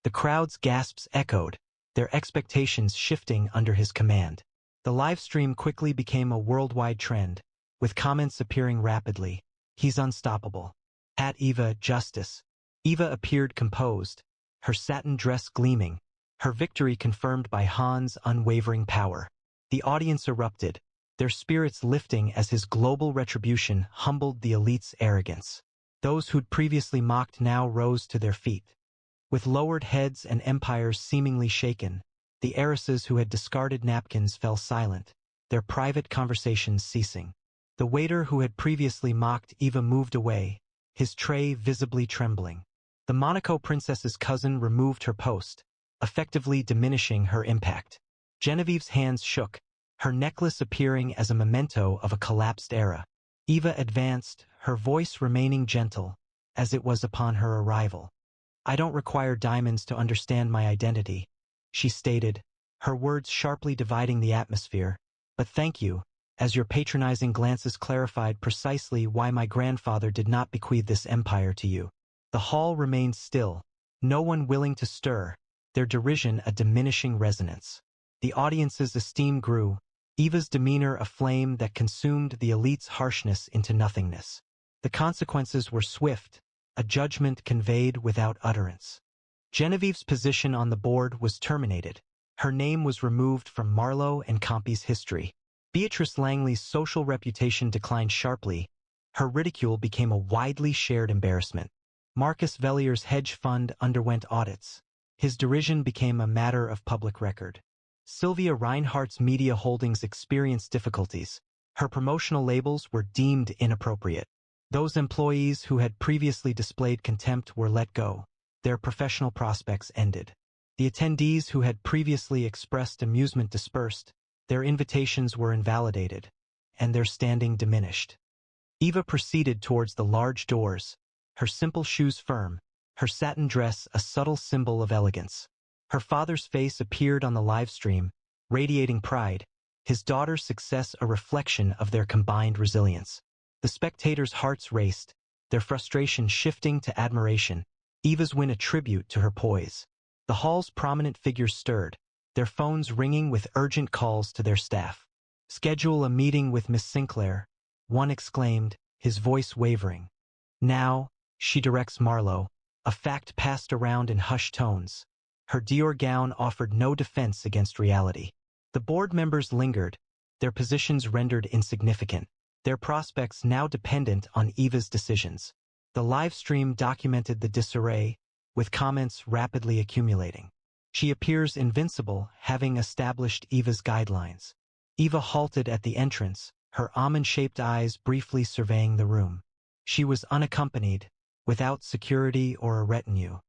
The crowd's gasps echoed, their expectations shifting under his command. The live stream quickly became a worldwide trend, with comments appearing rapidly. He's unstoppable. At Eva, justice. Eva appeared composed, her satin dress gleaming, her victory confirmed by Hans' unwavering power. The audience erupted, their spirits lifting as his global retribution humbled the elite's arrogance. Those who'd previously mocked now rose to their feet. With lowered heads and empires seemingly shaken, the heiresses who had discarded napkins fell silent, their private conversations ceasing. The waiter who had previously mocked Eva moved away, his tray visibly trembling. The Monaco princess's cousin removed her post, effectively diminishing her impact. Genevieve's hands shook, her necklace appearing as a memento of a collapsed era. Eva advanced, her voice remaining gentle, as it was upon her arrival. I don't require diamonds to understand my identity, she stated, her words sharply dividing the atmosphere. But thank you, as your patronizing glances clarified precisely why my grandfather did not bequeath this empire to you. The hall remained still, no one willing to stir, their derision a diminishing resonance. The audience's esteem grew, Eva's demeanor a flame that consumed the elite's harshness into nothingness. The consequences were swift, a judgment conveyed without utterance. Genevieve's position on the board was terminated. Her name was removed from Marlowe and Company's history. Beatrice Langley's social reputation declined sharply. Her ridicule became a widely shared embarrassment. Marcus Vellier's hedge fund underwent audits, His derision became a matter of public record. Sylvia Reinhardt's media holdings experienced difficulties. Her promotional labels were deemed inappropriate. Those employees who had previously displayed contempt were let go. Their professional prospects ended. The attendees who had previously expressed amusement dispersed, their invitations were invalidated, and their standing diminished. Eva proceeded towards the large doors, her simple shoes firm, her satin dress a subtle symbol of elegance. Her father's face appeared on the live stream, radiating pride, his daughter's success a reflection of their combined resilience. The spectators' hearts raced, their frustration shifting to admiration, Eva's win a tribute to her poise. The hall's prominent figures stirred, their phones ringing with urgent calls to their staff. "Schedule a meeting with Miss Sinclair," one exclaimed, his voice wavering. "Now," she directs Marlowe, a fact passed around in hushed tones. Her Dior gown offered no defense against reality. The board members lingered, their positions rendered insignificant, their prospects now dependent on Eva's decisions. The live stream documented the disarray, with comments rapidly accumulating. She appears invincible, having established Eva's guidelines. Eva halted at the entrance, her almond-shaped eyes briefly surveying the room. She was unaccompanied, without security or a retinue.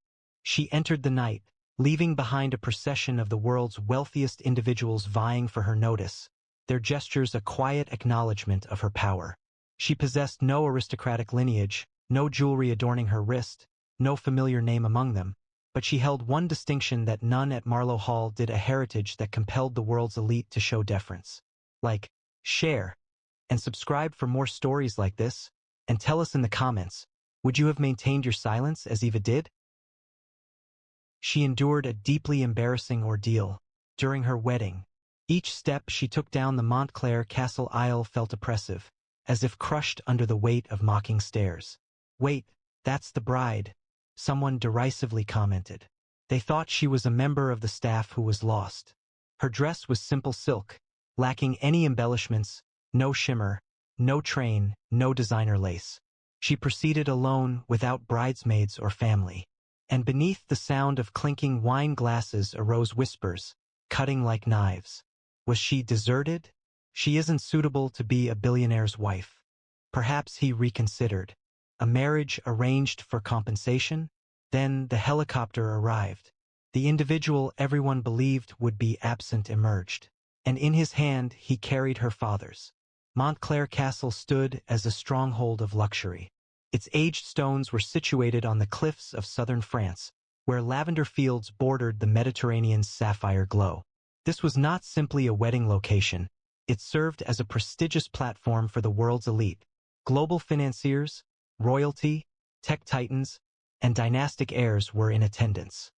She entered the night, leaving behind a procession of the world's wealthiest individuals vying for her notice, their gestures a quiet acknowledgement of her power. She possessed no aristocratic lineage, no jewelry adorning her wrist, no familiar name among them, but she held one distinction that none at Marlowe Hall did, a heritage that compelled the world's elite to show deference. Like, share, and subscribe for more stories like this, and tell us in the comments, would you have maintained your silence as Eva did? She endured a deeply embarrassing ordeal. During her wedding, each step she took down the Montclair Castle aisle felt oppressive, as if crushed under the weight of mocking stares. "Wait, that's the bride," someone derisively commented. They thought she was a member of the staff who was lost. Her dress was simple silk, lacking any embellishments, no shimmer, no train, no designer lace. She proceeded alone, without bridesmaids or family. And beneath the sound of clinking wine glasses arose whispers, cutting like knives. Was she deserted? She isn't suitable to be a billionaire's wife. Perhaps he reconsidered. A marriage arranged for compensation? Then the helicopter arrived. The individual everyone believed would be absent emerged, and in his hand he carried her father's. Montclair Castle stood as a stronghold of luxury. Its aged stones were situated on the cliffs of southern France, where lavender fields bordered the Mediterranean's sapphire glow. This was not simply a wedding location. It served as a prestigious platform for the world's elite. Global financiers, royalty, tech titans, and dynastic heirs were in attendance.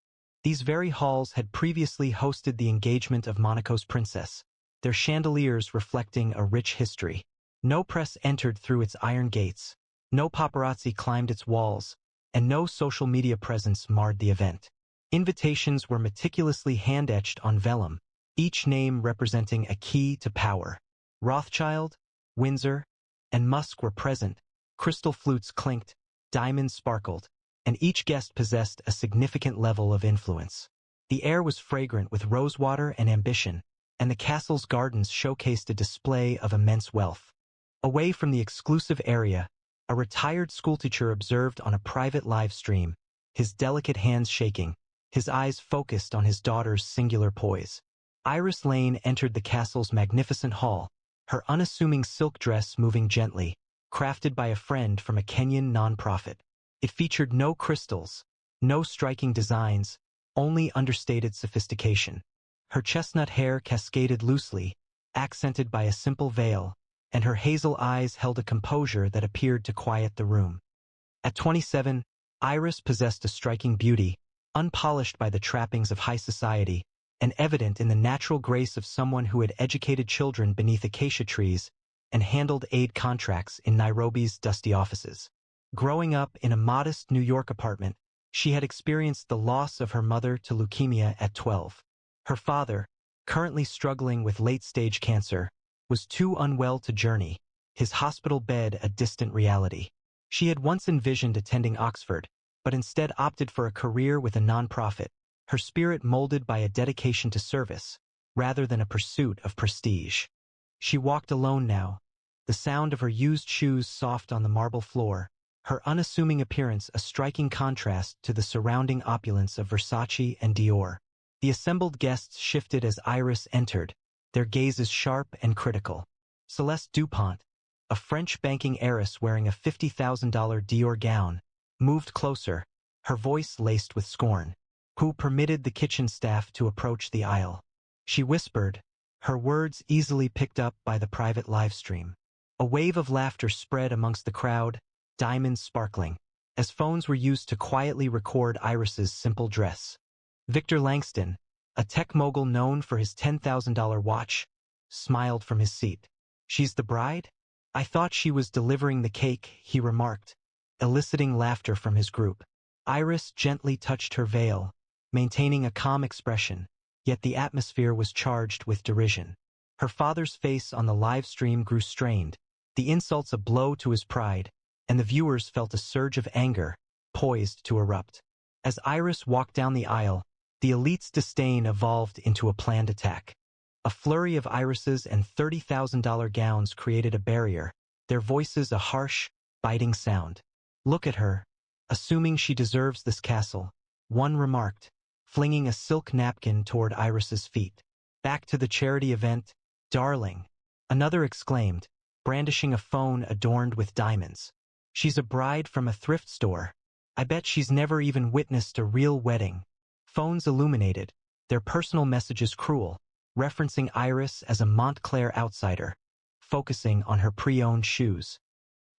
These very halls had previously hosted the engagement of Monaco's princess, their chandeliers reflecting a rich history. No press entered through its iron gates. No paparazzi climbed its walls, and no social media presence marred the event. Invitations were meticulously hand-etched on vellum, each name representing a key to power. Rothschild, Windsor, and Musk were present, crystal flutes clinked, diamonds sparkled, and each guest possessed a significant level of influence. The air was fragrant with rosewater and ambition, and the castle's gardens showcased a display of immense wealth. Away from the exclusive area, a retired schoolteacher observed on a private live stream, his delicate hands shaking, his eyes focused on his daughter's singular poise. Iris Lane entered the castle's magnificent hall, her unassuming silk dress moving gently, crafted by a friend from a Kenyan nonprofit. It featured no crystals, no striking designs, only understated sophistication. Her chestnut hair cascaded loosely, accented by a simple veil, and her hazel eyes held a composure that appeared to quiet the room. At 27, Iris possessed a striking beauty, unpolished by the trappings of high society, and evident in the natural grace of someone who had educated children beneath acacia trees and handled aid contracts in Nairobi's dusty offices. Growing up in a modest New York apartment, she had experienced the loss of her mother to leukemia at 12. Her father, currently struggling with late-stage cancer, was too unwell to journey, his hospital bed a distant reality. She had once envisioned attending Oxford, but instead opted for a career with a nonprofit, her spirit molded by a dedication to service, rather than a pursuit of prestige. She walked alone now, the sound of her used shoes soft on the marble floor, her unassuming appearance a striking contrast to the surrounding opulence of Versace and Dior. The assembled guests shifted as Iris entered, their gazes sharp and critical. Celeste Dupont, a French banking heiress wearing a $50,000 Dior gown, moved closer, her voice laced with scorn. Who permitted the kitchen staff to approach the aisle? She whispered, her words easily picked up by the private live stream. A wave of laughter spread amongst the crowd, diamonds sparkling, as phones were used to quietly record Iris's simple dress. Victor Langston, a tech mogul known for his $10,000 watch, smiled from his seat. She's the bride? I thought she was delivering the cake, he remarked, eliciting laughter from his group. Iris gently touched her veil, maintaining a calm expression, yet the atmosphere was charged with derision. Her father's face on the live stream grew strained, the insults a blow to his pride, and the viewers felt a surge of anger, poised to erupt. As Iris walked down the aisle, the elite's disdain evolved into a planned attack. A flurry of irises and $30,000 gowns created a barrier, their voices a harsh, biting sound. Look at her, assuming she deserves this castle, one remarked, flinging a silk napkin toward Iris's feet. Back to the charity event, darling, another exclaimed, brandishing a phone adorned with diamonds. She's a bride from a thrift store. I bet she's never even witnessed a real wedding. Phones illuminated, their personal messages cruel, referencing Iris as a Montclair outsider, focusing on her pre-owned shoes.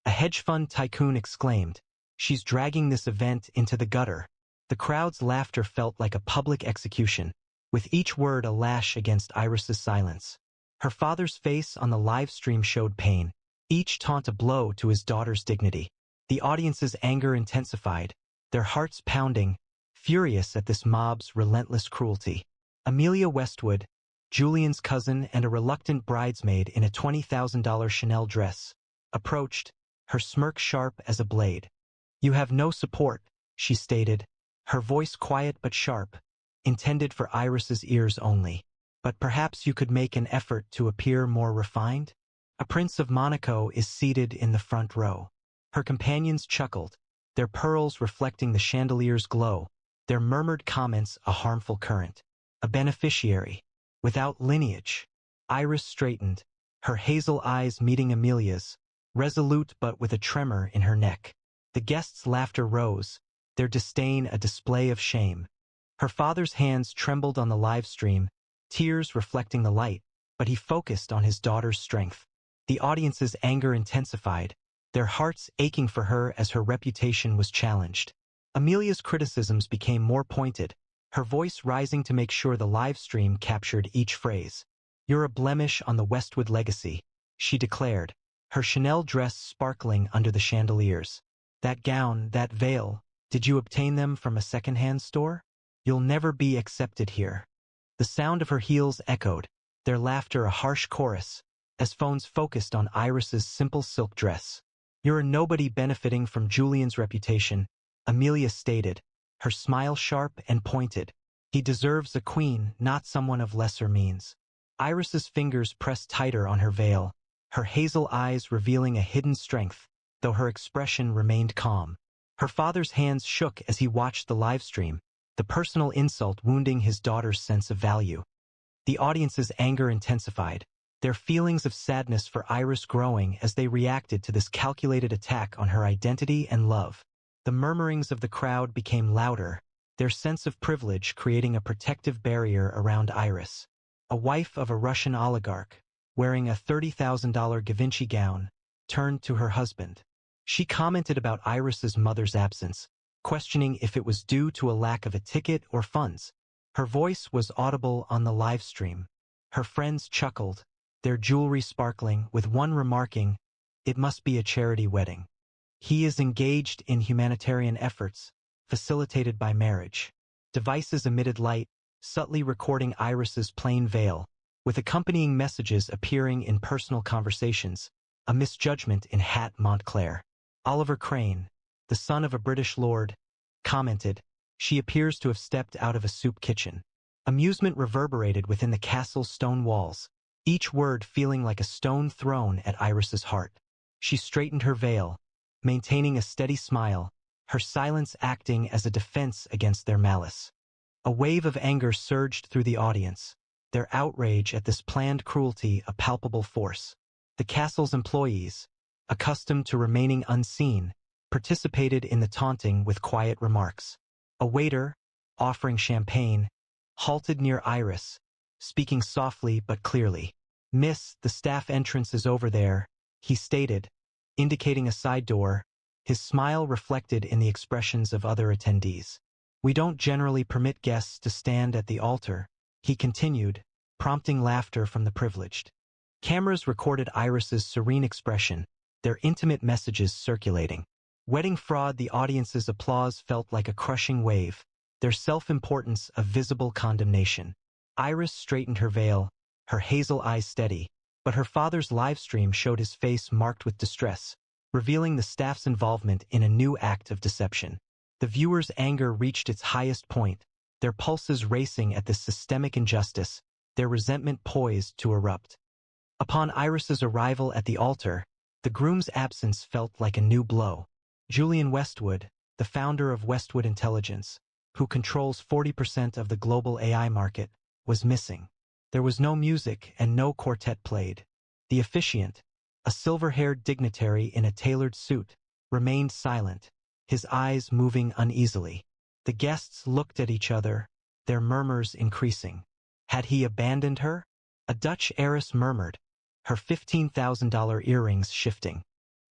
A hedge fund tycoon exclaimed, she's dragging this event into the gutter. The crowd's laughter felt like a public execution, with each word a lash against Iris's silence. Her father's face on the live stream showed pain, each taunt a blow to his daughter's dignity. The audience's anger intensified, their hearts pounding, furious at this mob's relentless cruelty. Amelia Westwood, Julian's cousin and a reluctant bridesmaid in a $20,000 Chanel dress, approached, her smirk sharp as a blade. You have no support, she stated, her voice quiet but sharp, intended for Iris's ears only. But perhaps you could make an effort to appear more refined? A Prince of Monaco is seated in the front row. Her companions chuckled, their pearls reflecting the chandelier's glow, their murmured comments a harmful current. A beneficiary, without lineage. Iris straightened, her hazel eyes meeting Amelia's, resolute but with a tremor in her neck. The guests' laughter rose, their disdain a display of shame. Her father's hands trembled on the live stream, tears reflecting the light, but he focused on his daughter's strength. The audience's anger intensified, their hearts aching for her as her reputation was challenged. Amelia's criticisms became more pointed, her voice rising to make sure the live stream captured each phrase. You're a blemish on the Westwood legacy, she declared, her Chanel dress sparkling under the chandeliers. That gown, that veil, did you obtain them from a second-hand store? You'll never be accepted here. The sound of her heels echoed, their laughter a harsh chorus, as phones focused on Iris's simple silk dress. You're a nobody benefiting from Julian's reputation, Amelia stated, her smile sharp and pointed. He deserves a queen, not someone of lesser means. Iris's fingers pressed tighter on her veil, her hazel eyes revealing a hidden strength, though her expression remained calm. Her father's hands shook as he watched the live stream, the personal insult wounding his daughter's sense of value. The audience's anger intensified, their feelings of sadness for Iris growing as they reacted to this calculated attack on her identity and love. The murmurings of the crowd became louder, their sense of privilege creating a protective barrier around Iris. A wife of a Russian oligarch, wearing a $30,000 Givenchy gown, turned to her husband. She commented about Iris's mother's absence, questioning if it was due to a lack of a ticket or funds. Her voice was audible on the live stream. Her friends chuckled, their jewelry sparkling, with one remarking, "It must be a charity wedding. He is engaged in humanitarian efforts, facilitated by marriage." Devices emitted light, subtly recording Iris's plain veil, with accompanying messages appearing in personal conversations, a misjudgment in Hat Montclair. Oliver Crane, the son of a British lord, commented, She appears to have stepped out of a soup kitchen. Amusement reverberated within the castle's stone walls, each word feeling like a stone thrown at Iris's heart. She straightened her veil, maintaining a steady smile, her silence acting as a defense against their malice. A wave of anger surged through the audience, their outrage at this planned cruelty a palpable force. The castle's employees, accustomed to remaining unseen, participated in the taunting with quiet remarks. A waiter, offering champagne, halted near Iris, speaking softly but clearly. "Miss, the staff entrance is over there," he stated, indicating a side door, his smile reflected in the expressions of other attendees. "We don't generally permit guests to stand at the altar," he continued, prompting laughter from the privileged. Cameras recorded Iris's serene expression, their intimate messages circulating. Wedding fraud, the audience's applause felt like a crushing wave, their self-importance a visible condemnation. Iris straightened her veil, her hazel eyes steady, but her father's live stream showed his face marked with distress, revealing the staff's involvement in a new act of deception. The viewers' anger reached its highest point, their pulses racing at this systemic injustice, their resentment poised to erupt. Upon Iris's arrival at the altar, the groom's absence felt like a new blow. Julian Westwood, the founder of Westwood Intelligence, who controls 40% of the global AI market, was missing. There was no music and no quartet played. The officiant, a silver-haired dignitary in a tailored suit, remained silent, his eyes moving uneasily. The guests looked at each other, their murmurs increasing. Had he abandoned her? A Dutch heiress murmured, her $15,000 earrings shifting.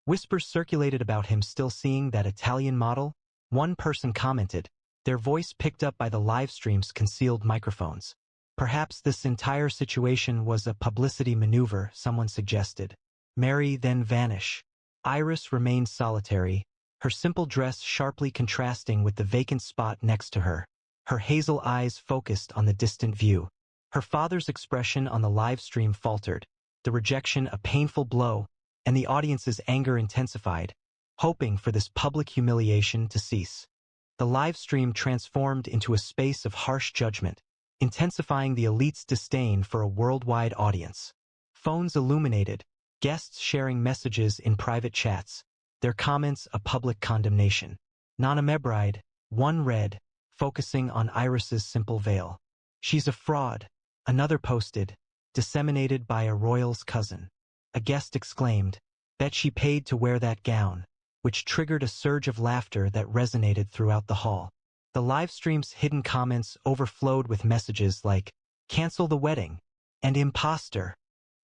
Whispers circulated about him still seeing that Italian model. One person commented, their voice picked up by the live stream's concealed microphones. Perhaps this entire situation was a publicity maneuver, someone suggested. Marry, then vanish. Iris remained solitary, her simple dress sharply contrasting with the vacant spot next to her, her hazel eyes focused on the distant view. Her father's expression on the live stream faltered, the rejection a painful blow, and the audience's anger intensified, hoping for this public humiliation to cease. The live stream transformed into a space of harsh judgment, intensifying the elite's disdain for a worldwide audience. Phones illuminated, guests sharing messages in private chats, their comments a public condemnation. Nana Mebride, one read, focusing on Iris's simple veil. "She's a fraud," another posted, disseminated by a royal's cousin. A guest exclaimed, "Bet she paid to wear that gown," which triggered a surge of laughter that resonated throughout the hall. The live stream's hidden comments overflowed with messages like, "Cancel the wedding," and "Imposter."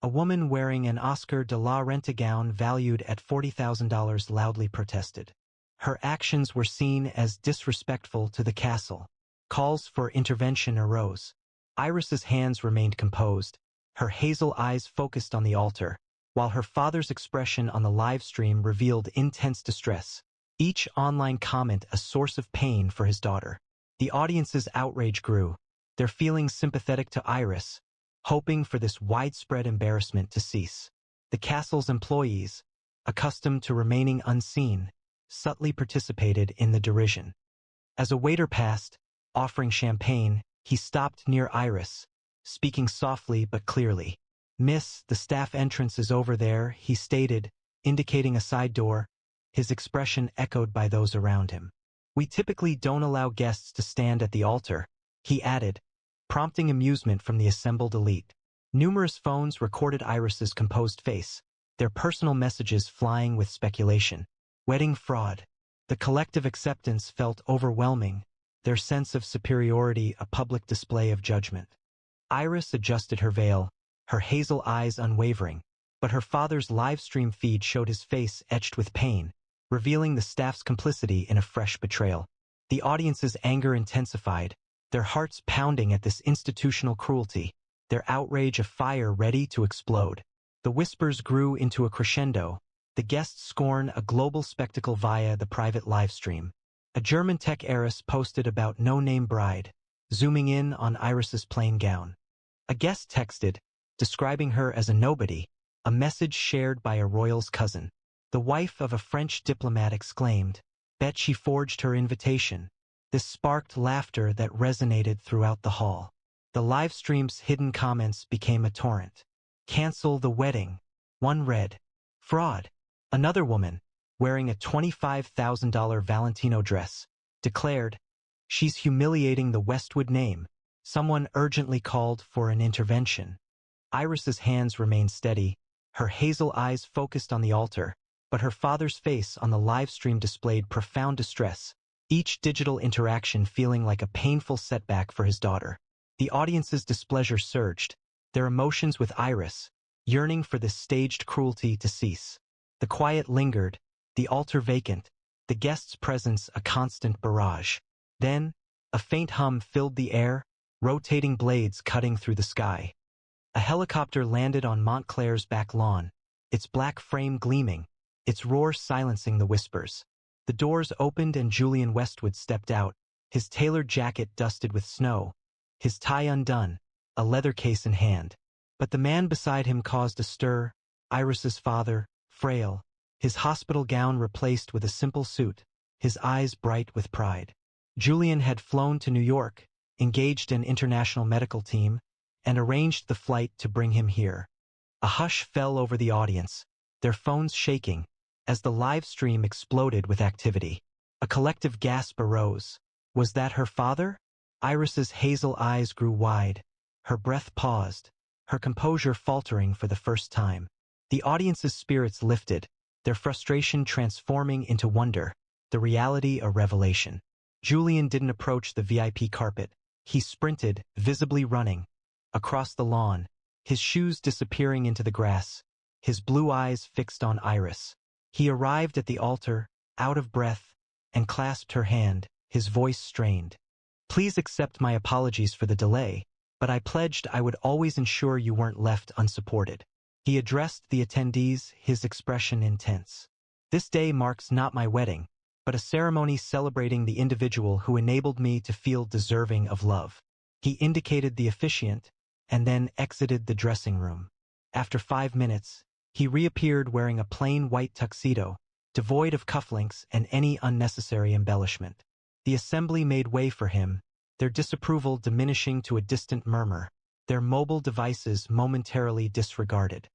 A woman wearing an Oscar de la Renta gown valued at $40,000 loudly protested. Her actions were seen as disrespectful to the castle. Calls for intervention arose. Iris's hands remained composed, her hazel eyes focused on the altar, while her father's expression on the live stream revealed intense distress, each online comment a source of pain for his daughter. The audience's outrage grew, their feelings sympathetic to Iris, hoping for this widespread embarrassment to cease. The castle's employees, accustomed to remaining unseen, subtly participated in the derision. As a waiter passed, offering champagne, he stopped near Iris, speaking softly but clearly. "Miss, the staff entrance is over there," he stated, indicating a side door, his expression echoed by those around him. "We typically don't allow guests to stand at the altar," he added, prompting amusement from the assembled elite. Numerous phones recorded Iris's composed face, their personal messages flying with speculation. Wedding fraud. The collective acceptance felt overwhelming, their sense of superiority a public display of judgment. Iris adjusted her veil, her hazel eyes unwavering, but her father's live stream feed showed his face etched with pain, revealing the staff's complicity in a fresh betrayal. The audience's anger intensified, their hearts pounding at this institutional cruelty, their outrage a fire ready to explode. The whispers grew into a crescendo, the guests scorn a global spectacle via the private live stream. A German tech heiress posted about no-name bride, zooming in on Iris's plain gown. A guest texted, describing her as a nobody, a message shared by a royal's cousin. The wife of a French diplomat exclaimed, "Bet she forged her invitation." This sparked laughter that resonated throughout the hall. The live stream's hidden comments became a torrent. Cancel the wedding. One read, fraud. Another woman, wearing a $25,000 Valentino dress, declared, she's humiliating the Westwood name. Someone urgently called for an intervention. Iris's hands remained steady, her hazel eyes focused on the altar, but her father's face on the live stream displayed profound distress, each digital interaction feeling like a painful setback for his daughter. The audience's displeasure surged, their emotions with Iris, yearning for this staged cruelty to cease. The quiet lingered, the altar vacant, the guests' presence a constant barrage. Then, a faint hum filled the air, rotating blades cutting through the sky. A helicopter landed on Montclair's back lawn, its black frame gleaming, its roar silencing the whispers. The doors opened and Julian Westwood stepped out, his tailored jacket dusted with snow, his tie undone, a leather case in hand. But the man beside him caused a stir, Iris's father, frail, his hospital gown replaced with a simple suit, his eyes bright with pride. Julian had flown to New York, engaged an international medical team, and arranged the flight to bring him here. A hush fell over the audience, their phones shaking, as the live stream exploded with activity. A collective gasp arose. Was that her father? Iris's hazel eyes grew wide, her breath paused, her composure faltering for the first time. The audience's spirits lifted, their frustration transforming into wonder, the reality a revelation. Julian didn't approach the VIP carpet. He sprinted, visibly running, across the lawn, his shoes disappearing into the grass, his blue eyes fixed on Iris. He arrived at the altar, out of breath, and clasped her hand, his voice strained. Please accept my apologies for the delay, but I pledged I would always ensure you weren't left unsupported. He addressed the attendees, his expression intense. This day marks not my wedding, but a ceremony celebrating the individual who enabled me to feel deserving of love. He indicated the officiant, and then exited the dressing room. After 5 minutes, he reappeared wearing a plain white tuxedo, devoid of cufflinks and any unnecessary embellishment. The assembly made way for him, their disapproval diminishing to a distant murmur, their mobile devices momentarily disregarded.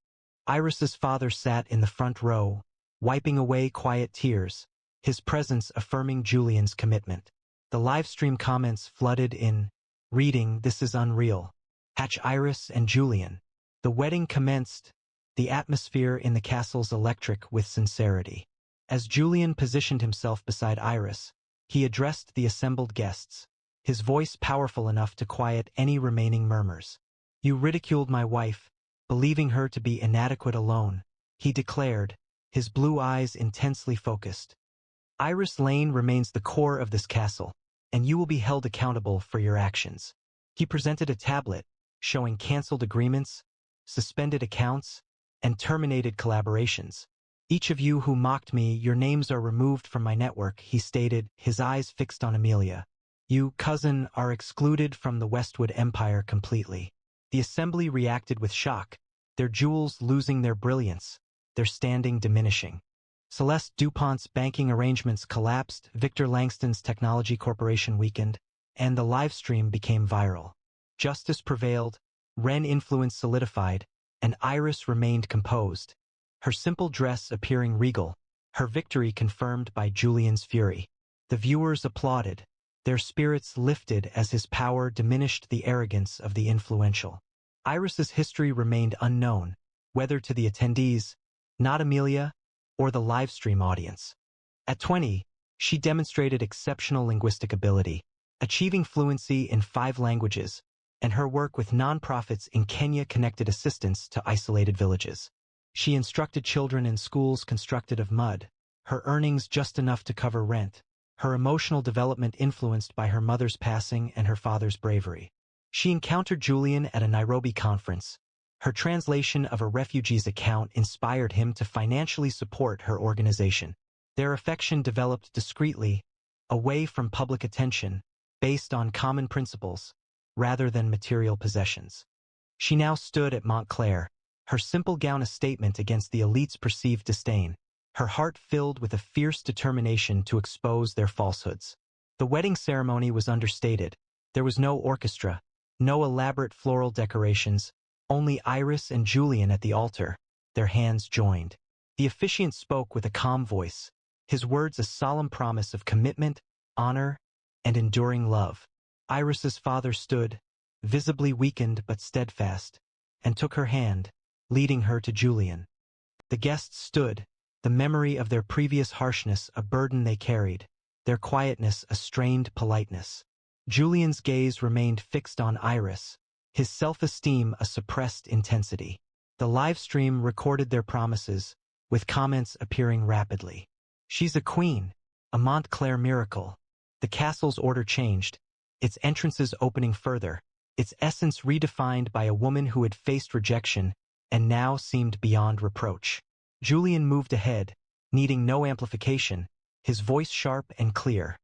Iris's father sat in the front row, wiping away quiet tears, his presence affirming Julian's commitment. The livestream comments flooded in, reading, "This is unreal. Hatch Iris and Julian." The wedding commenced, the atmosphere in the castle's electric with sincerity. As Julian positioned himself beside Iris, he addressed the assembled guests, his voice powerful enough to quiet any remaining murmurs. "You ridiculed my wife, believing her to be inadequate alone," he declared, his blue eyes intensely focused. "Iris Lane remains the core of this castle, and you will be held accountable for your actions." He presented a tablet, showing canceled agreements, suspended accounts, and terminated collaborations. "Each of you who mocked me, your names are removed from my network," he stated, his eyes fixed on Amelia. "You, cousin, are excluded from the Westwood Empire completely." The assembly reacted with shock, their jewels losing their brilliance, their standing diminishing. Celeste DuPont's banking arrangements collapsed, Victor Langston's technology corporation weakened, and the livestream became viral. Justice prevailed, Ren influence solidified, and Iris remained composed, her simple dress appearing regal, her victory confirmed by Julian's fury. The viewers applauded, their spirits lifted as his power diminished the arrogance of the influential. Iris's history remained unknown, whether to the attendees, not Amelia, or the livestream audience. At 20, she demonstrated exceptional linguistic ability, achieving fluency in 5 languages, and her work with nonprofits in Kenya connected assistance to isolated villages. She instructed children in schools constructed of mud, her earnings just enough to cover rent, her emotional development influenced by her mother's passing and her father's bravery. She encountered Julian at a Nairobi conference. Her translation of a refugee's account inspired him to financially support her organization. Their affection developed discreetly, away from public attention, based on common principles, rather than material possessions. She now stood at Montclair, her simple gown a statement against the elite's perceived disdain, her heart filled with a fierce determination to expose their falsehoods. The wedding ceremony was understated. There was no orchestra, no elaborate floral decorations, only Iris and Julian at the altar, their hands joined. The officiant spoke with a calm voice, his words a solemn promise of commitment, honor, and enduring love. Iris's father stood, visibly weakened but steadfast, and took her hand, leading her to Julian. The guests stood, the memory of their previous harshness a burden they carried, their quietness a strained politeness. Julian's gaze remained fixed on Iris, his self-esteem a suppressed intensity. The live stream recorded their promises, with comments appearing rapidly. "She's a queen, a Montclair miracle." The castle's order changed, its entrances opening further, its essence redefined by a woman who had faced rejection and now seemed beyond reproach. Julian moved ahead, needing no amplification, his voice sharp and clear.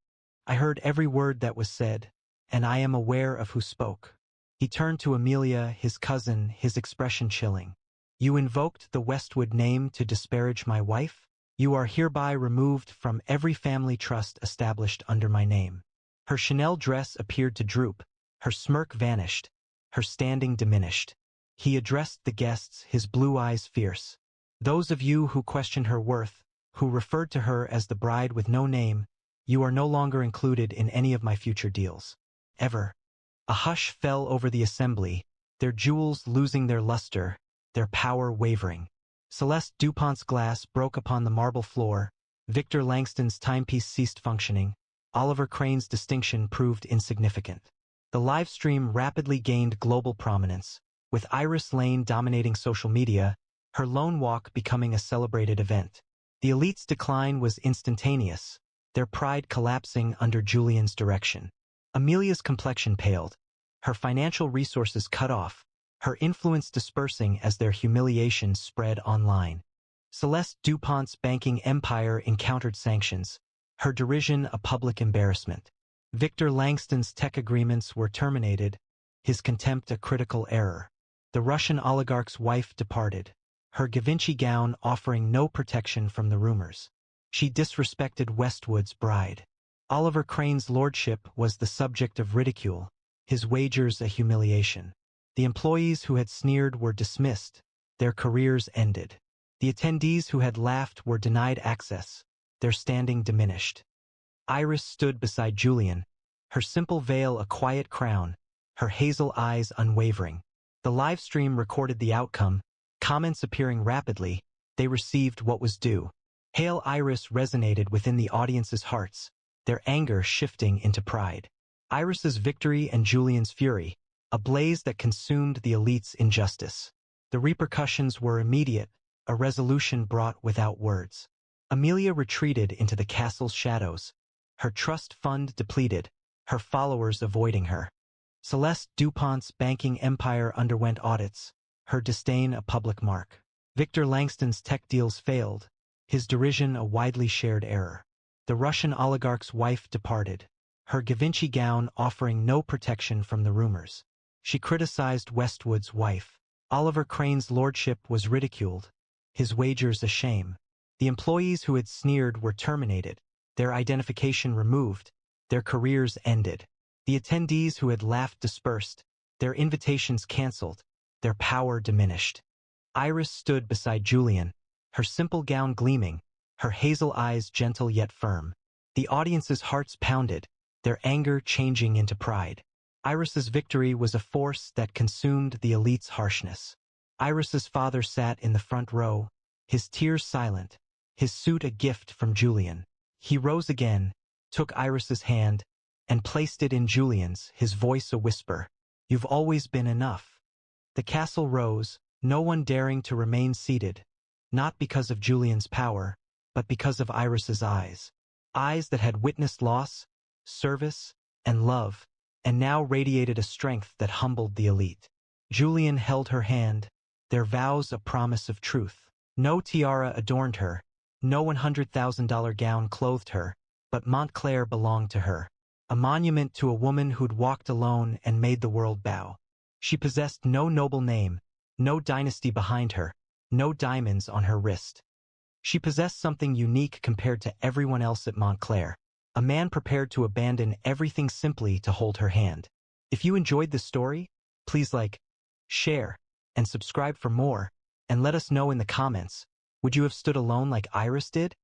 "I heard every word that was said, and I am aware of who spoke." He turned to Amelia, his cousin, his expression chilling. "You invoked the Westwood name to disparage my wife? You are hereby removed from every family trust established under my name." Her Chanel dress appeared to droop, her smirk vanished, her standing diminished. He addressed the guests, his blue eyes fierce. "Those of you who questioned her worth, who referred to her as the bride with no name, you are no longer included in any of my future deals. Ever." A hush fell over the assembly, their jewels losing their luster, their power wavering. Celeste Dupont's glass broke upon the marble floor, Victor Langston's timepiece ceased functioning, Oliver Crane's distinction proved insignificant. The live stream rapidly gained global prominence, with Iris Lane dominating social media, her lone walk becoming a celebrated event. The elite's decline was instantaneous, their pride collapsing under Julian's direction. Amelia's complexion paled, her financial resources cut off, her influence dispersing as their humiliation spread online. Celeste Dupont's banking empire encountered sanctions, her derision a public embarrassment. Victor Langston's tech agreements were terminated, his contempt a critical error. The Russian oligarch's wife departed, her Givenchy gown offering no protection from the rumors. She disrespected Westwood's bride. Oliver Crane's lordship was the subject of ridicule, his wagers a humiliation. The employees who had sneered were dismissed, their careers ended. The attendees who had laughed were denied access, their standing diminished. Iris stood beside Julian, her simple veil a quiet crown, her hazel eyes unwavering. The live stream recorded the outcome, comments appearing rapidly, they received what was due. Hail Iris resonated within the audience's hearts, their anger shifting into pride. Iris's victory and Julian's fury, a blaze that consumed the elite's injustice. The repercussions were immediate, a resolution brought without words. Amelia retreated into the castle's shadows, her trust fund depleted, her followers avoiding her. Celeste Dupont's banking empire underwent audits, her disdain a public mark. Victor Langston's tech deals failed, his derision a widely shared error. The Russian oligarch's wife departed, her Givenchy gown offering no protection from the rumors. She criticized Westwood's wife. Oliver Crane's lordship was ridiculed, his wagers a shame. The employees who had sneered were terminated, their identification removed, their careers ended. The attendees who had laughed dispersed, their invitations canceled, their power diminished. Iris stood beside Julian, her simple gown gleaming, her hazel eyes gentle yet firm. The audience's hearts pounded, their anger changing into pride. Iris's victory was a force that consumed the elite's harshness. Iris's father sat in the front row, his tears silent, his suit a gift from Julian. He rose again, took Iris's hand, and placed it in Julian's, his voice a whisper. "You've always been enough." The castle rose, no one daring to remain seated, not because of Julian's power, but because of Iris's eyes. Eyes that had witnessed loss, service, and love, and now radiated a strength that humbled the elite. Julian held her hand, their vows a promise of truth. No tiara adorned her, no $100,000 gown clothed her, but Montclair belonged to her. A monument to a woman who'd walked alone and made the world bow. She possessed no noble name, no dynasty behind her, no diamonds on her wrist. She possessed something unique compared to everyone else at Montclair, a man prepared to abandon everything simply to hold her hand. If you enjoyed this story, please like, share, and subscribe for more, and let us know in the comments, would you have stood alone like Iris did?